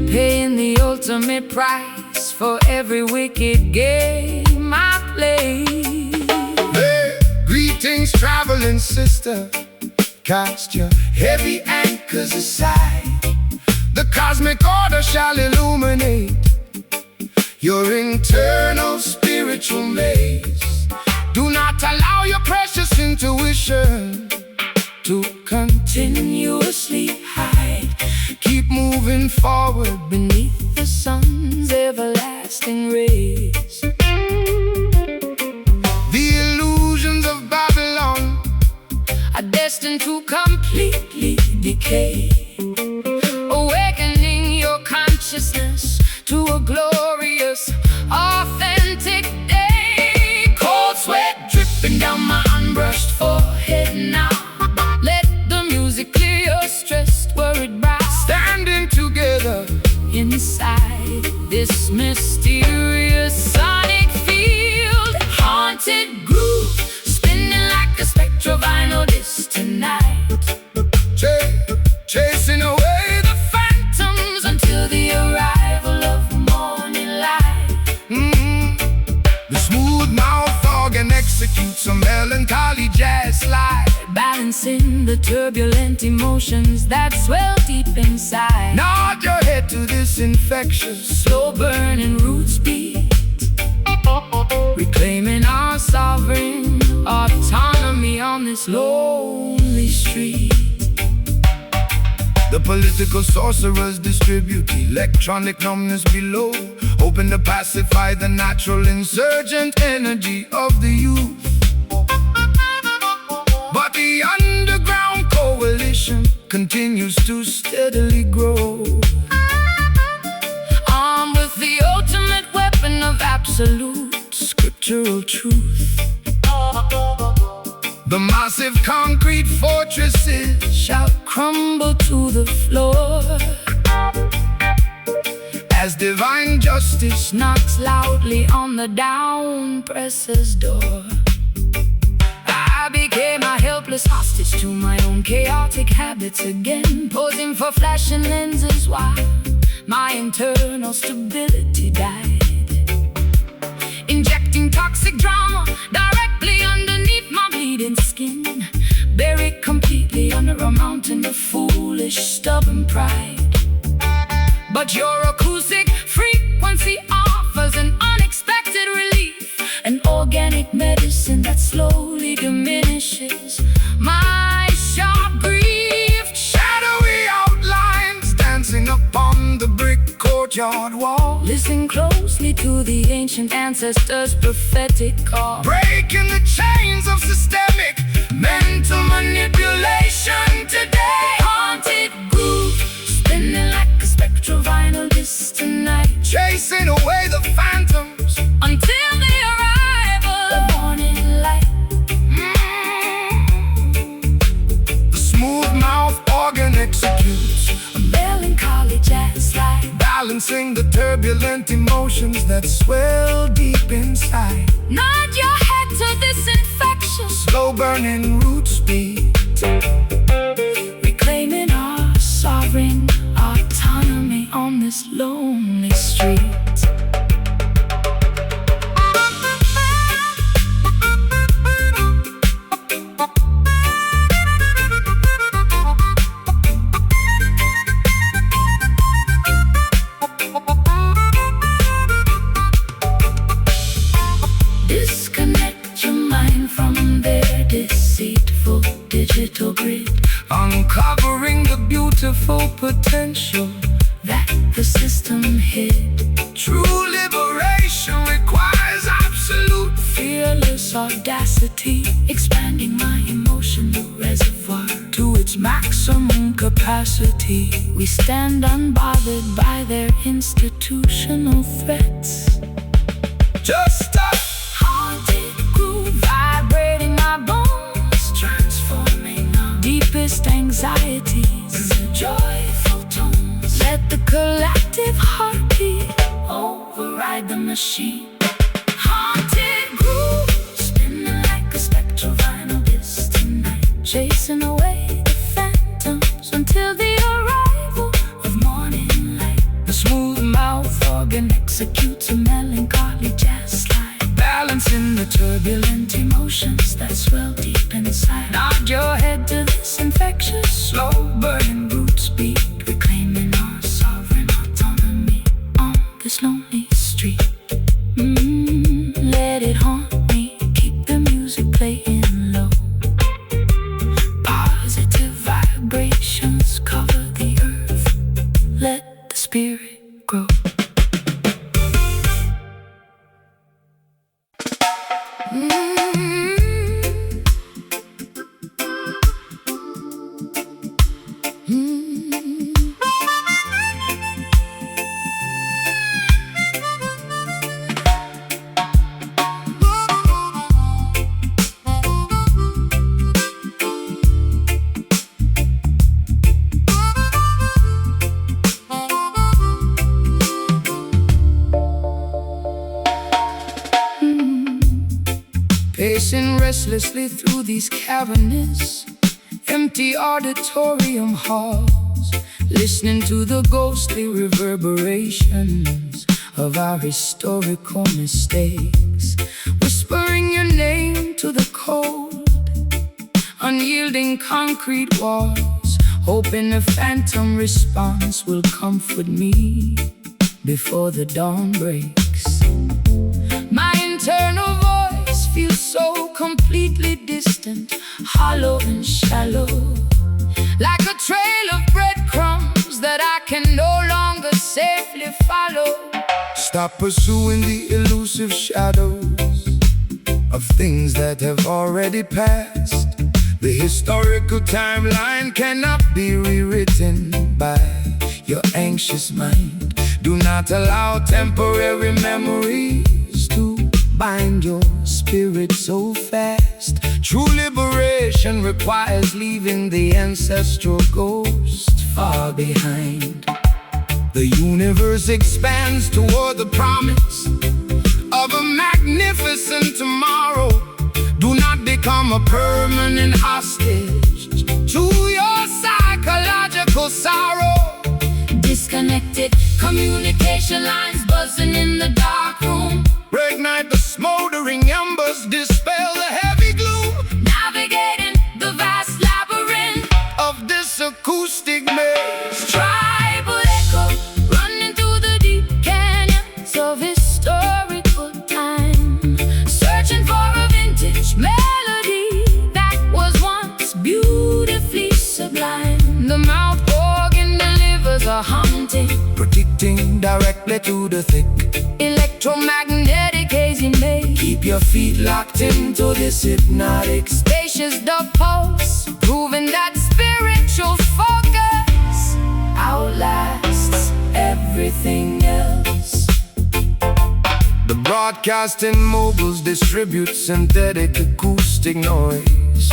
paying the ultimate price for every wicked game I played. Hey, greetings, traveling sister. Cast your heavy anchors aside. The cosmic order shall illuminate your internal spiritual maze. Do not allow your precious intuition to continuously hide. Keep moving forward beneath the sun's everlasting rays. The illusions of Babylon are destined to completely decay, awakening your consciousness to a glorious, authentic day. Cold sweat dripping down my unbrushed forehead now. Let the music clear your stressed, worried brow. standing together Inside this mysterious sonic field, haunted groove, spinning like a spectral vinyl disc tonight, chasing away the phantoms until the arrival of morning light. the smooth mouth organ executes a melancholy jazz slide, Balancing the turbulent emotions that swell deep inside. nod your head to this infectious Slow burning roots beat, reclaiming our sovereign autonomy on this lonely street. The political sorcerers distribute electronic numbness below, hoping to pacify the natural insurgent energy of the youth. But the underground coalition continues to steadily grow, Armed with the ultimate weapon of absolute scriptural truth. the massive concrete fortresses Shall crumble to the floor as divine justice knocks loudly on the down presses door. I became a helpless hostage to my own chaotic habits again, posing for flashing lenses while my internal stability died. Injecting toxic drama directly underneath my bleeding skin, buried completely under a mountain of foolish, stubborn pride. But your acoustic frequency offers an unexpected relief, an organic medicine that slowly diminishes my sharp grief. Shadowy outlines dancing upon the brick courtyard wall. Listen closely to the ancient ancestors' prophetic call. Breaking the chains of systemic mental manipulation today. Haunted groove, spinning like a spectral vinyl disc tonight, chasing away the phantoms until the arrival of morning light. The smooth mouth organ executes a melancholy jazz slide, balancing the turbulent emotions that swell deep inside. Nod your head to this infectious, slow burning roots beat, reclaiming our sovereign autonomy on this lonely street. Disconnect your mind from their deceitful digital grid, uncovering the beautiful potential that the system hid. True liberation requires absolute Fearless audacity, expanding my emotional reservoir to its maximum capacity. We stand unbothered by their institutional threats. Just a haunted groove, vibrating my bones, transforming our deepest anxieties into joyful tones. Let the collective heartbeat override the machine. Haunted groove, spinning like a spectral vinyl disc tonight, chasing away the phantoms until the arrival of morning light. The smooth mouth Organ executes a melancholy jazz slide, balancing the turbulent emotions that swell deep inside. Nod your head to This infectious, slow burning roots beat, reclaiming our sovereign autonomy on this lonely street. Let it haunt me, keep the music playing low. Positive vibrations cover the earth, let the spirit grow. Pacing restlessly through these cavernous, empty auditorium halls, listening to the ghostly reverberations of our historical mistakes, whispering your name to the cold, unyielding concrete walls, hoping a phantom response will comfort me before the dawn breaks. My internal voice feels so completely distant, hollow and shallow, like a trail of breadcrumbs that I can no longer safely follow. Stop pursuing the elusive shadows of things that have already passed. The historical timeline cannot be rewritten by your anxious mind. Do not allow temporary memories to bind your spirit so fast. True liberation requires leaving the ancestral ghost far behind. The universe expands toward the promise of a magnificent tomorrow. Do not become a permanent hostage to your psychological sorrow. disconnected. Communication lines buzzing in the dark room. Reignite the smoldering embers, dispel the heavy gloom. Navigating the vast labyrinth of this acoustic maze. Tribal echo running through the deep canyons of historical time, searching for a vintage melody that was once beautifully sublime. The mouth organ delivers a haunting, predicting directly to the thick electromagnetic hazy maze. Keep your feet locked into this hypnotic Spacious dub pulse, proving that spiritual focus outlasts everything else. The broadcasting mobiles distribute synthetic acoustic noise,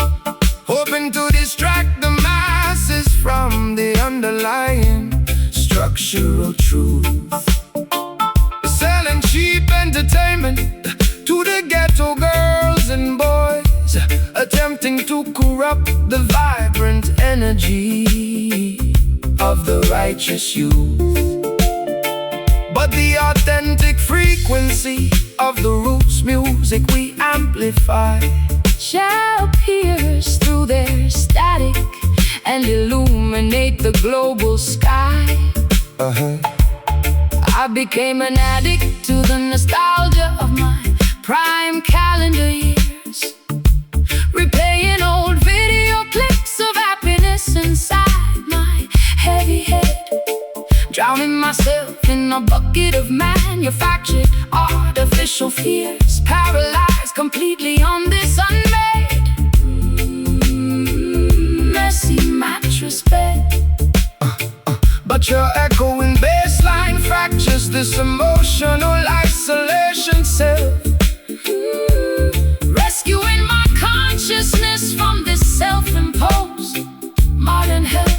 hoping to distract the masses from the underlying structural truth. Selling cheap entertainment to the ghetto girls and boys, attempting to corrupt the vibrant energy of the righteous youth. But the authentic frequency of the roots music we amplify shall pierce through their static and illuminate the global sky. I became an addict to the nostalgia of my prime calendar years, replaying old video clips of happiness inside my heavy head, drowning myself in a bucket of manufactured artificial fears, paralyzed completely on this unmade messy mattress bed. But your echoing bassline fractures this emotional isolation self, rescuing my consciousness from this self-imposed modern hell.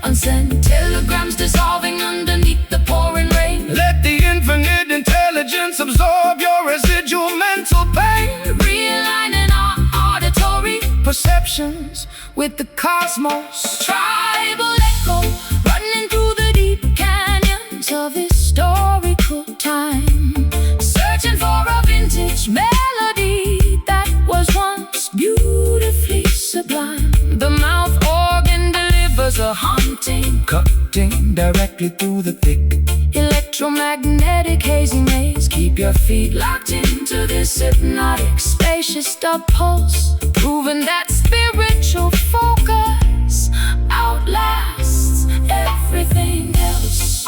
Unsent telegrams dissolving underneath the pouring rain. Let the infinite intelligence absorb your residual mental pain, realigning our auditory perceptions with the cosmos. Tribal echo running through the deep canyons of historical time, searching for a vintage melody that was once beautifully sublime. The mouth organ delivers a haunting, cutting directly through the thick electromagnetic hazy maze. Keep your feet locked into this hypnotic spacious dub pulse, proving that spiritual focus outlasts everything else.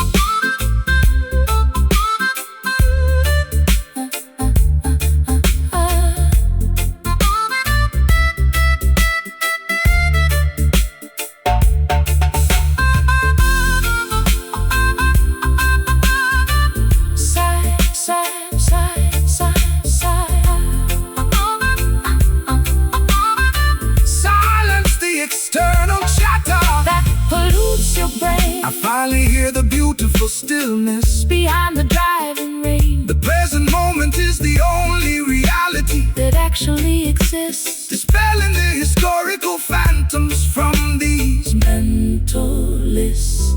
I finally hear the beautiful stillness behind the driving rain. The present moment is the only reality that actually exists, dispelling the historical phantoms from these mental lists.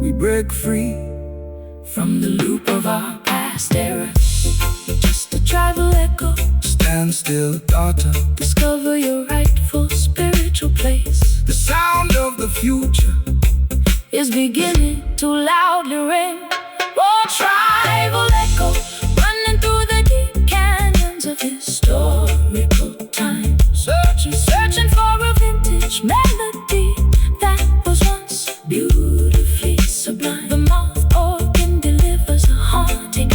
We break free from the loop of our past eras. Just a tribal echo. Stand still, daughter. Discover your rightful spiritual place. The sound of the future is beginning to loudly ring. Oh, tribal echo running through the deep canyons of historical time, searching for a vintage melody that was once beautifully sublime. The mouth organ delivers a haunting,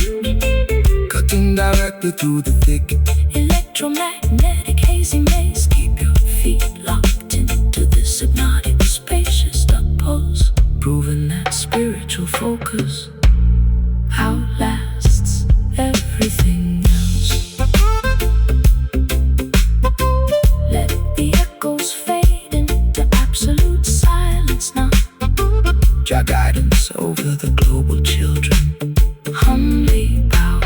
cutting directly through the thick electromagnetic hazy maze. Keep your feet locked into this hypnotic spacious dub pulse, proving that spiritual focus outlasts everything else. Let the echoes fade into absolute silence now. Your guidance over the global children humbly bow.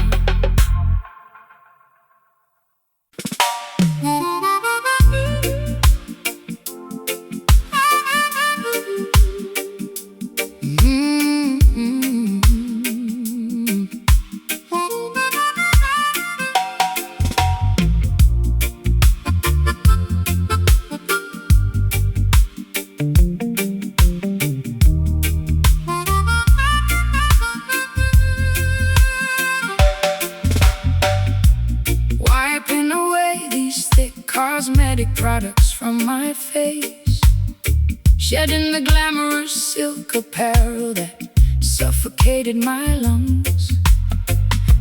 cosmetic products from my face, shedding the glamorous silk apparel that suffocated my lungs.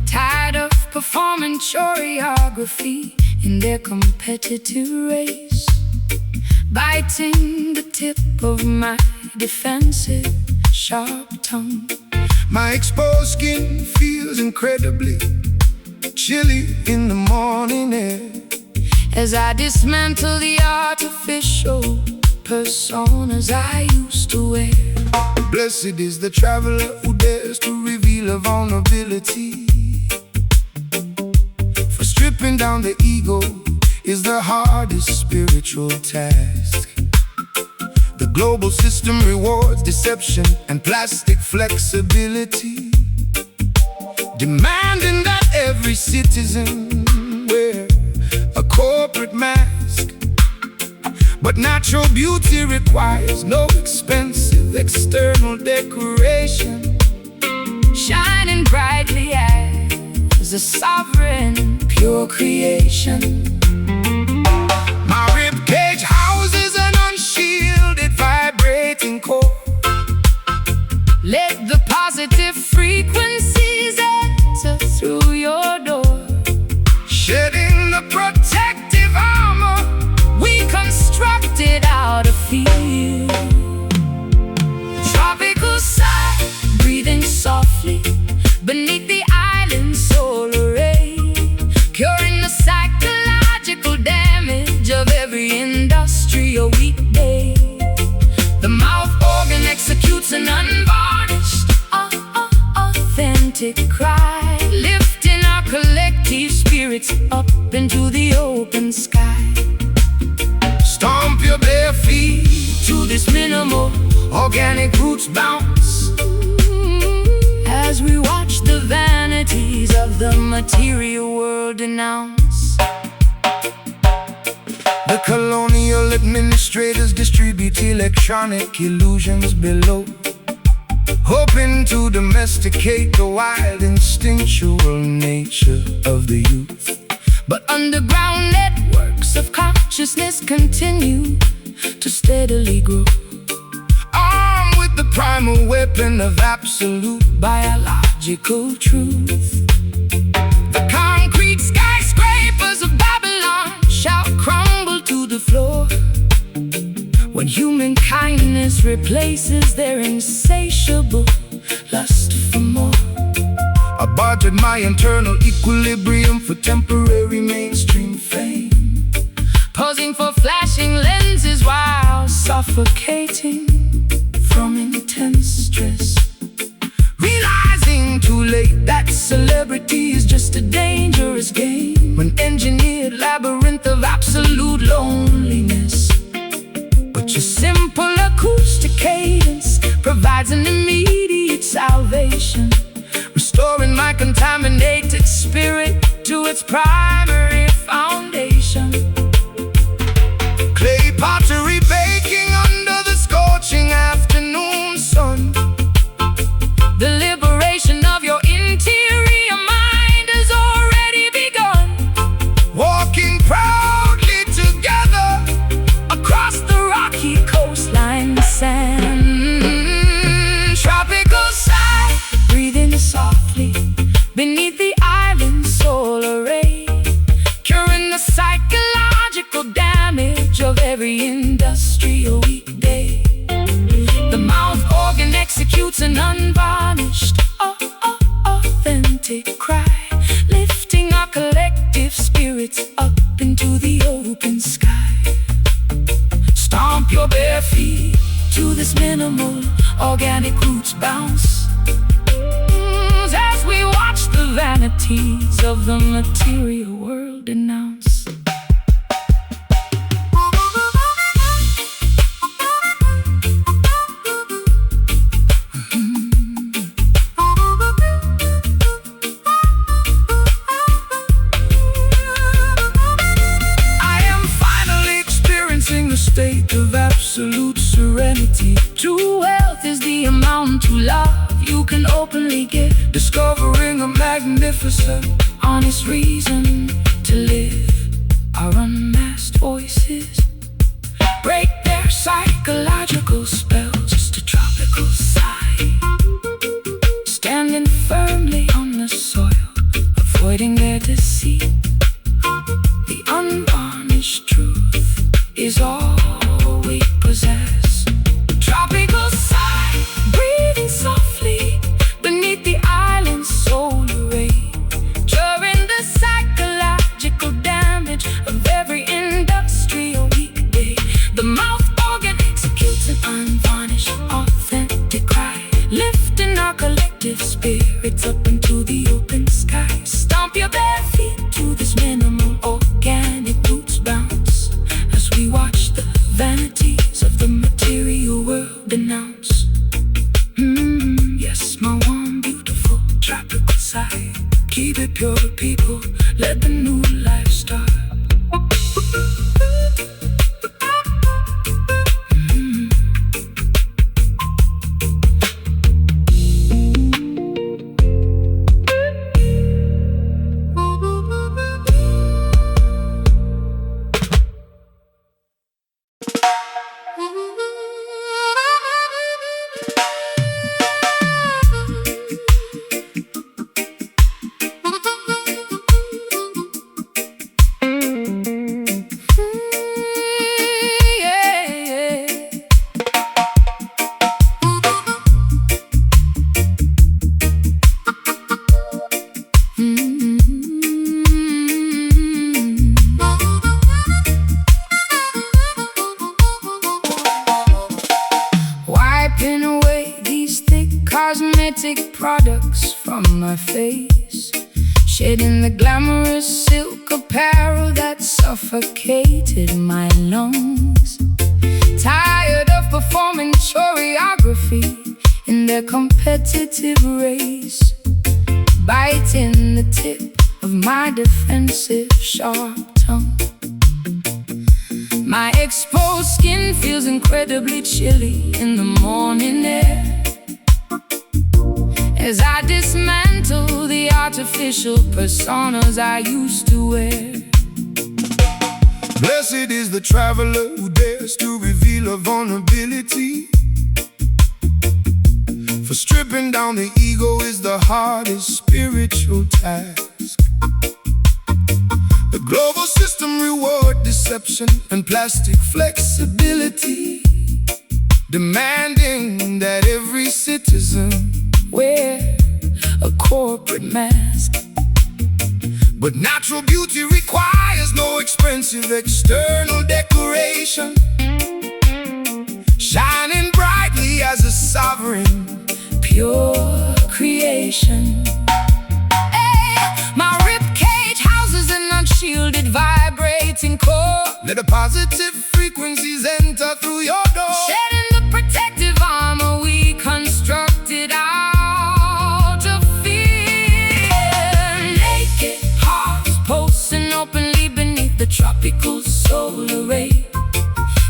Tired of performing choreography in their competitive race, biting the tip of my defensive sharp tongue. My exposed skin feels incredibly chilly in the morning air as I dismantle the artificial personas I used to wear. Blessed is the traveler who dares to reveal a vulnerability, for stripping down the ego is the hardest spiritual task. The global system rewards deception and plastic flexibility, demanding that every citizen wear a corporate mask. But natural beauty requires no expensive external decoration, shining brightly as a sovereign, pure creation. My ribcage houses an unshielded, vibrating core. Let the positive frequencies enter through your door, shedding the protective armor we constructed out of fear. Tropical sigh, breathing softly beneath the island's solar ray, curing the psychological damage of every industrial weekday. The mouth organ executes an unvarnished, authentic cry, lifting our collective spirits up into the open sky. Stomp your bare feet to this minimal organic roots bounce, as we watch the vanities of the material world denounce. The colonial administrators distribute electronic illusions below, hoping to domesticate the wild instinctual nature of the youth. But underground networks of consciousness continue to steadily grow, armed with the primal weapon of absolute biological truth. The concrete skyscrapers of Babylon shall crumble to the floor when human kindness replaces their insatiable lust for more. I bartered my internal equilibrium for temporary mainstream fame, posing for flashing lenses while suffocating from intense stress, realizing too late that celebrity is just a dangerous game, when engineered labyrinth of absolute loneliness. But your simple acoustic cadence provides an immediate salvation, restoring my contaminated spirit to its primary foundation. Clay pottery baking under the scorching afternoon sun. The liberation of your interior mind has already begun, walking proudly together across the rocky coastline sand. Tropical sigh, breathing softly beneath the island's solar ray, curing the psychological damage of every industrial weekday. The mouth organ executes an unvarnished, authentic cry, lifting our collective spirits up into the open sky. Stomp your bare feet to this minimal organic roots bounce, as we watch the vanities of the material world denounce. State of absolute serenity. True wealth is the amount to love you can openly give, Discovering a magnificent, honest reason to live, our unmasked deceit. The unvarnished truth is all we possess. Tropical sigh, breathing softly beneath the island's solar ray, during the psychological damage of every industrial weekday. The mouth organ executes an unvarnished, authentic cry, lifting our collective spirits up into the open sky. Stomp your bare feet to this minimal organic roots bounce, as we watch the vanities of the material world denounce. Yes, my warm, beautiful tropical side. Keep it pure, people, let the new life start. Wiping away these thick cosmetic products from my face, shedding the glamorous silk apparel that suffocated my lungs. Tired of performing choreography in their competitive race, biting the tip of my defensive sharp tongue. My exposed skin feels incredibly chilly in the morning air, as I dismantle the artificial personas I used to wear. Blessed is the traveler who dares to reveal a vulnerability, for stripping down the ego is the hardest spiritual task. The global system reward deception and plastic flexibility, demanding that every citizen Wear a corporate mask. But natural beauty requires no expensive external decoration, shining brightly as a sovereign, pure creation. My ribcage houses an unshielded, vibrating core. let the positive frequencies enter through your door, Shedding the protective armor we constructed out of fear. Naked hearts pulsing openly beneath the tropical solar ray,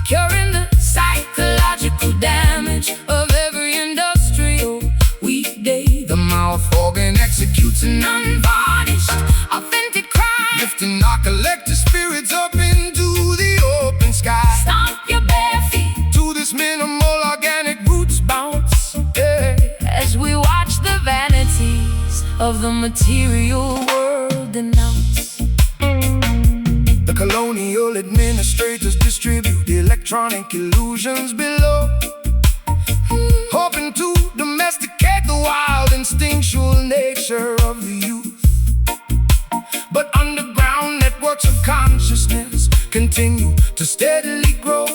curing the psychological damage of every industrial weekday. the mouth organ executes an Unvarnished, authentic cry, lifting our collective spirits up into the open sky. stomp your bare feet To this minimal organic roots bounce, yeah. as we watch the vanities of the material world denounce. The colonial administrators distribute the electronic illusions below, hoping to domesticate the wild instinctual nature of the youth. But underground networks of consciousness continue to steadily grow,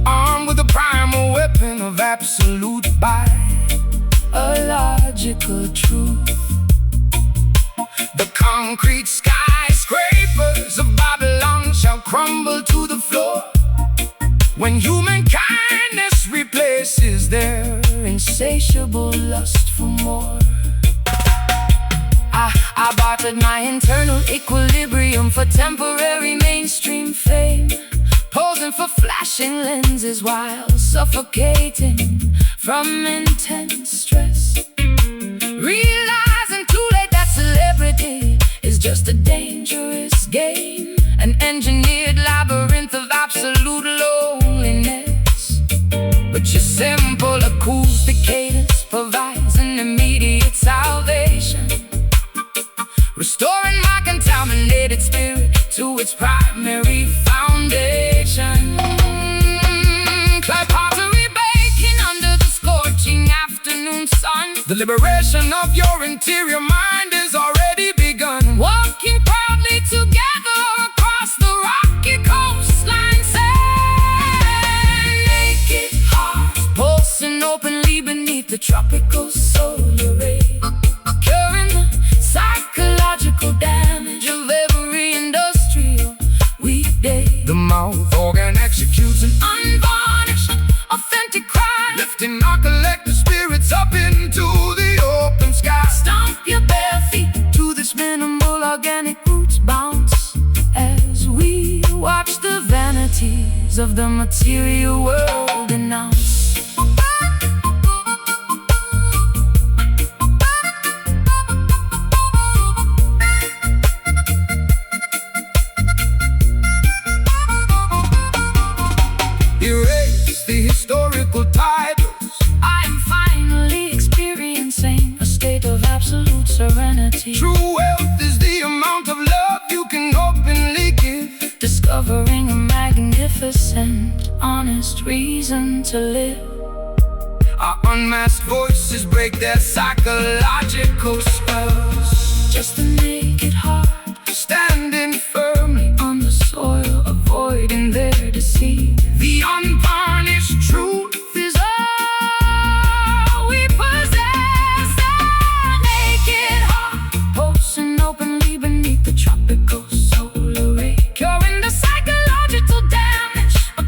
armed with the primal weapon of absolute biological truth. The concrete skyscrapers of Babylon shall crumble to the floor when human kindness replaces their Insatiable lust for more. I bartered my internal equilibrium for temporary mainstream fame, posing for flashing lenses while suffocating from intense stress. Realizing too late that celebrity is just a dangerous game, an engineered labyrinth of absolute loneliness. But your simple acoustic cadence provides an immediate salvation, restoring my contamination its primary foundation. Clay pottery baking under the scorching afternoon sun. The liberation of your interior mind is already begun. Walking proudly together across the rocky coastline sand. Naked hearts pulsing openly beneath the tropical solar ray, curing the psychological damage of every industrial weekday. The mouth organ executes an Unvarnished, authentic cry, lifting our collective spirits up into the open sky. stomp your bare feet to this minimal organic roots bounce as we watch the vanities of the material world announce. Erase the historical titles. I am finally experiencing a state of absolute serenity. True wealth is the amount of love you can openly give. Discovering a magnificent, honest reason to live. Our unmasked voices break their psychological spells. Just a naked heart Standing firmly on the soil, avoiding their deceit. the unvarnished truth. Is all we possess. A naked heart pulsing openly beneath the tropical solar ray, curing the psychological damage of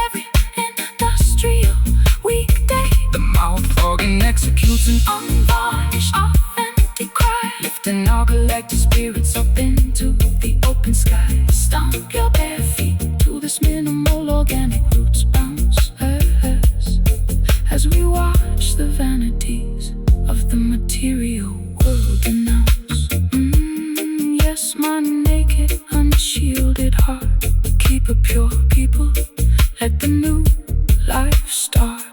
every industrial weekday. The mouth organ executes an Unvarnished, authentic cry, lifting our collective spirits up into the open sky. Stomp your bare feet to this minimal organic roots bounce as we watch the vanities of the material world announce. Yes, my naked, unshielded heart, keep it pure, people. Let the new life start.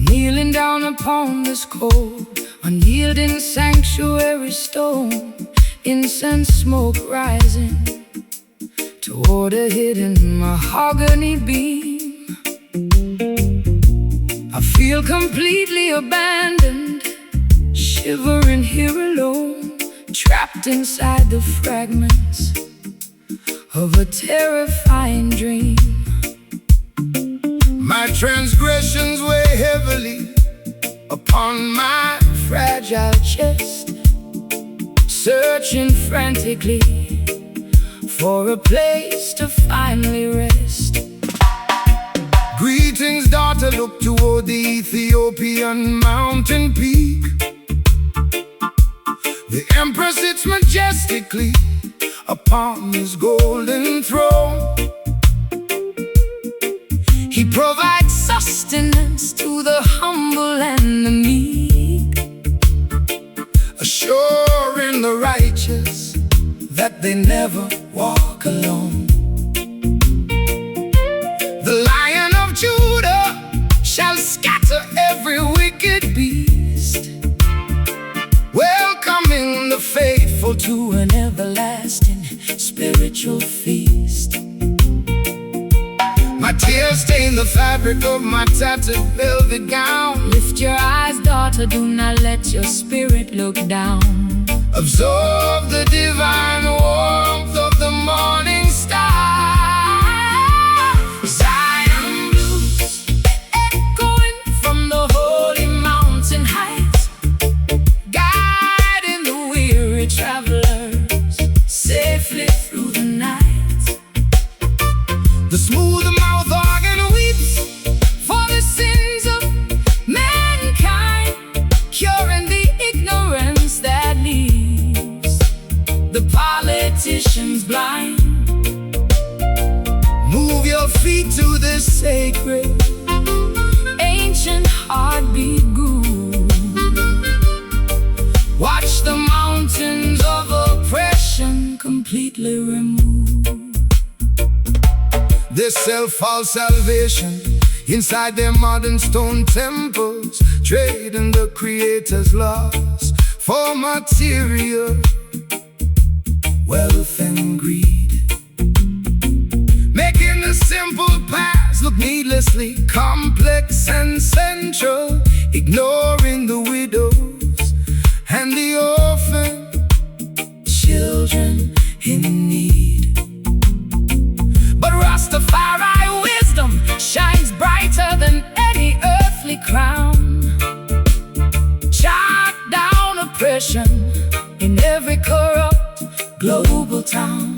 Kneeling down upon this cold, unyielding sanctuary stone, incense smoke rising toward a hidden mahogany beam. I feel completely abandoned, shivering here alone, trapped inside the fragments of a terrifying dream. My transgressions weigh heavily upon my Fragile chest, searching frantically for a place to finally rest. greetings, daughter. Look toward the Ethiopian mountain peak. The emperor sits majestically upon his golden throne. He provides sustenance to the humble and the meek, assuring the righteous that they never walk alone. The Lion of Judah shall scatter every wicked beast, welcoming the faithful to an everlasting spiritual feast. My tears stain the fabric of my tattered velvet gown. Lift your eyes, daughter, do not let your spirit look down. Absorb the divine warmth of the morning star. Zion blues echoing from the holy mountain heights, guiding the weary travelers safely through the night. The smooth mouth organ weeps For the sins of man. sacred, ancient heartbeat groove. Watch the mountains of oppression completely removed. They sell false salvation inside their modern stone temples, trading the Creator's laws for material wealth and greed, making the simple paths look needlessly complex and central, ignoring the widows and the orphan children in need. But Rastafari wisdom shines brighter than any earthly crown. Chop down oppression in every corrupt global town.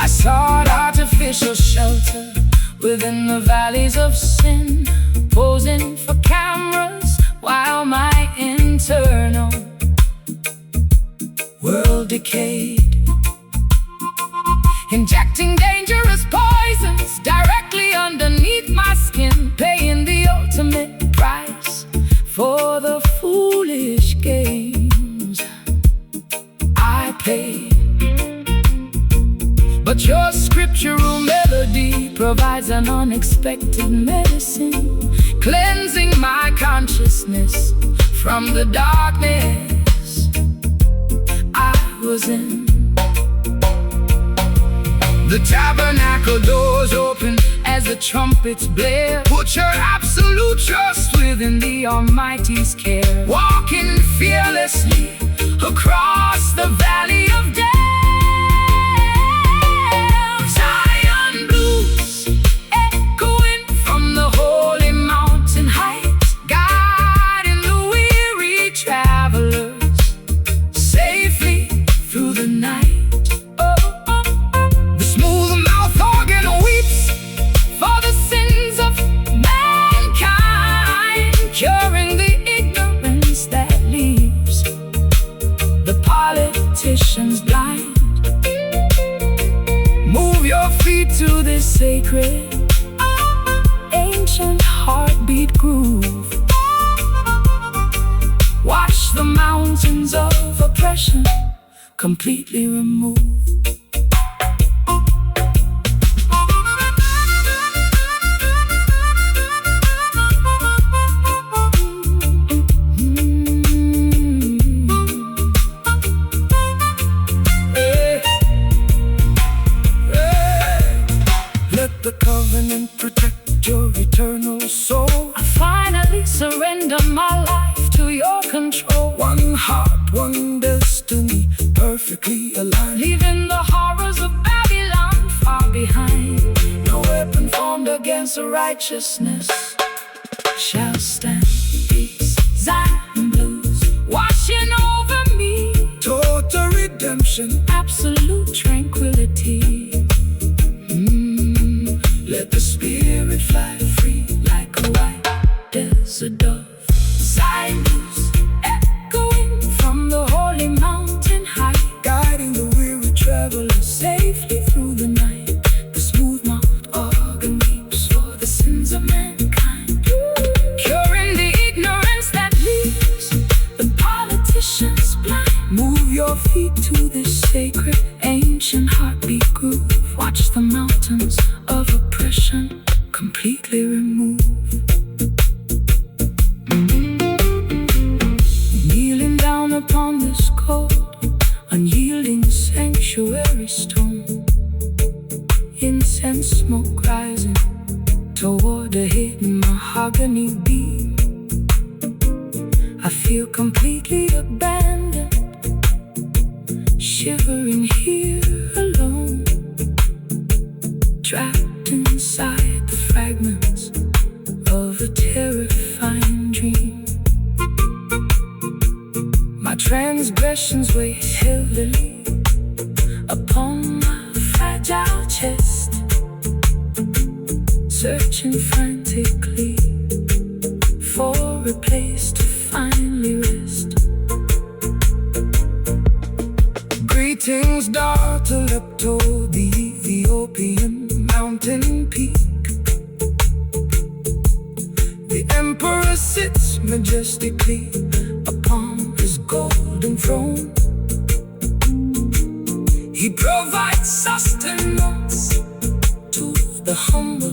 I sought artificial shelter within the valleys of sin, posing for cameras while my internal world decayed. Injecting dangerous poisons directly underneath my skin, paying the ultimate price for the foolish games I played. But your scriptural melody provides an unexpected medicine, cleansing my consciousness from the darkness I was in. The tabernacle doors open as the trumpets blare. Put your absolute trust within the Almighty's care, walking fearlessly across the valley of death. Zion blues echoing from the holy mountain heights, guiding the weary travelers safely through the night. Curing the ignorance that leaves the politicians blind. Move your feet to this sacred, ancient heartbeat groove. Watch the mountains of oppression completely removed. The covenant protect your eternal soul. I finally surrender my life to your control. One heart, one destiny, perfectly aligned. Leaving the horrors of Babylon far behind. No weapon formed against righteousness shall stand. Peace, Zion blues washing over me. Total redemption, absolute tranquility. Let the spirit fly free like a white desert dove. Zion blues echoing from the holy mountain height, guiding the weary travelers safely through the night. The smooth-mouthed organ weeps for the sins of mankind, curing the ignorance that leaves the politicians blind. Move your feet to this sacred, ancient heartbeat groove. Watch the mountains of oppression completely removed. Kneeling down upon this cold, unyielding sanctuary stone, incense smoke rising toward a hidden mahogany beam. I feel completely abandoned, shivering here alone, trapped inside the fragments of a terrifying dream. My transgressions weigh heavily upon my fragile chest, searching frantically for a place to finally rest. Greetings, daughter, up to the Ethiopian mountain. mountain peak. The emperor sits majestically upon his golden throne. He provides sustenance to the humble.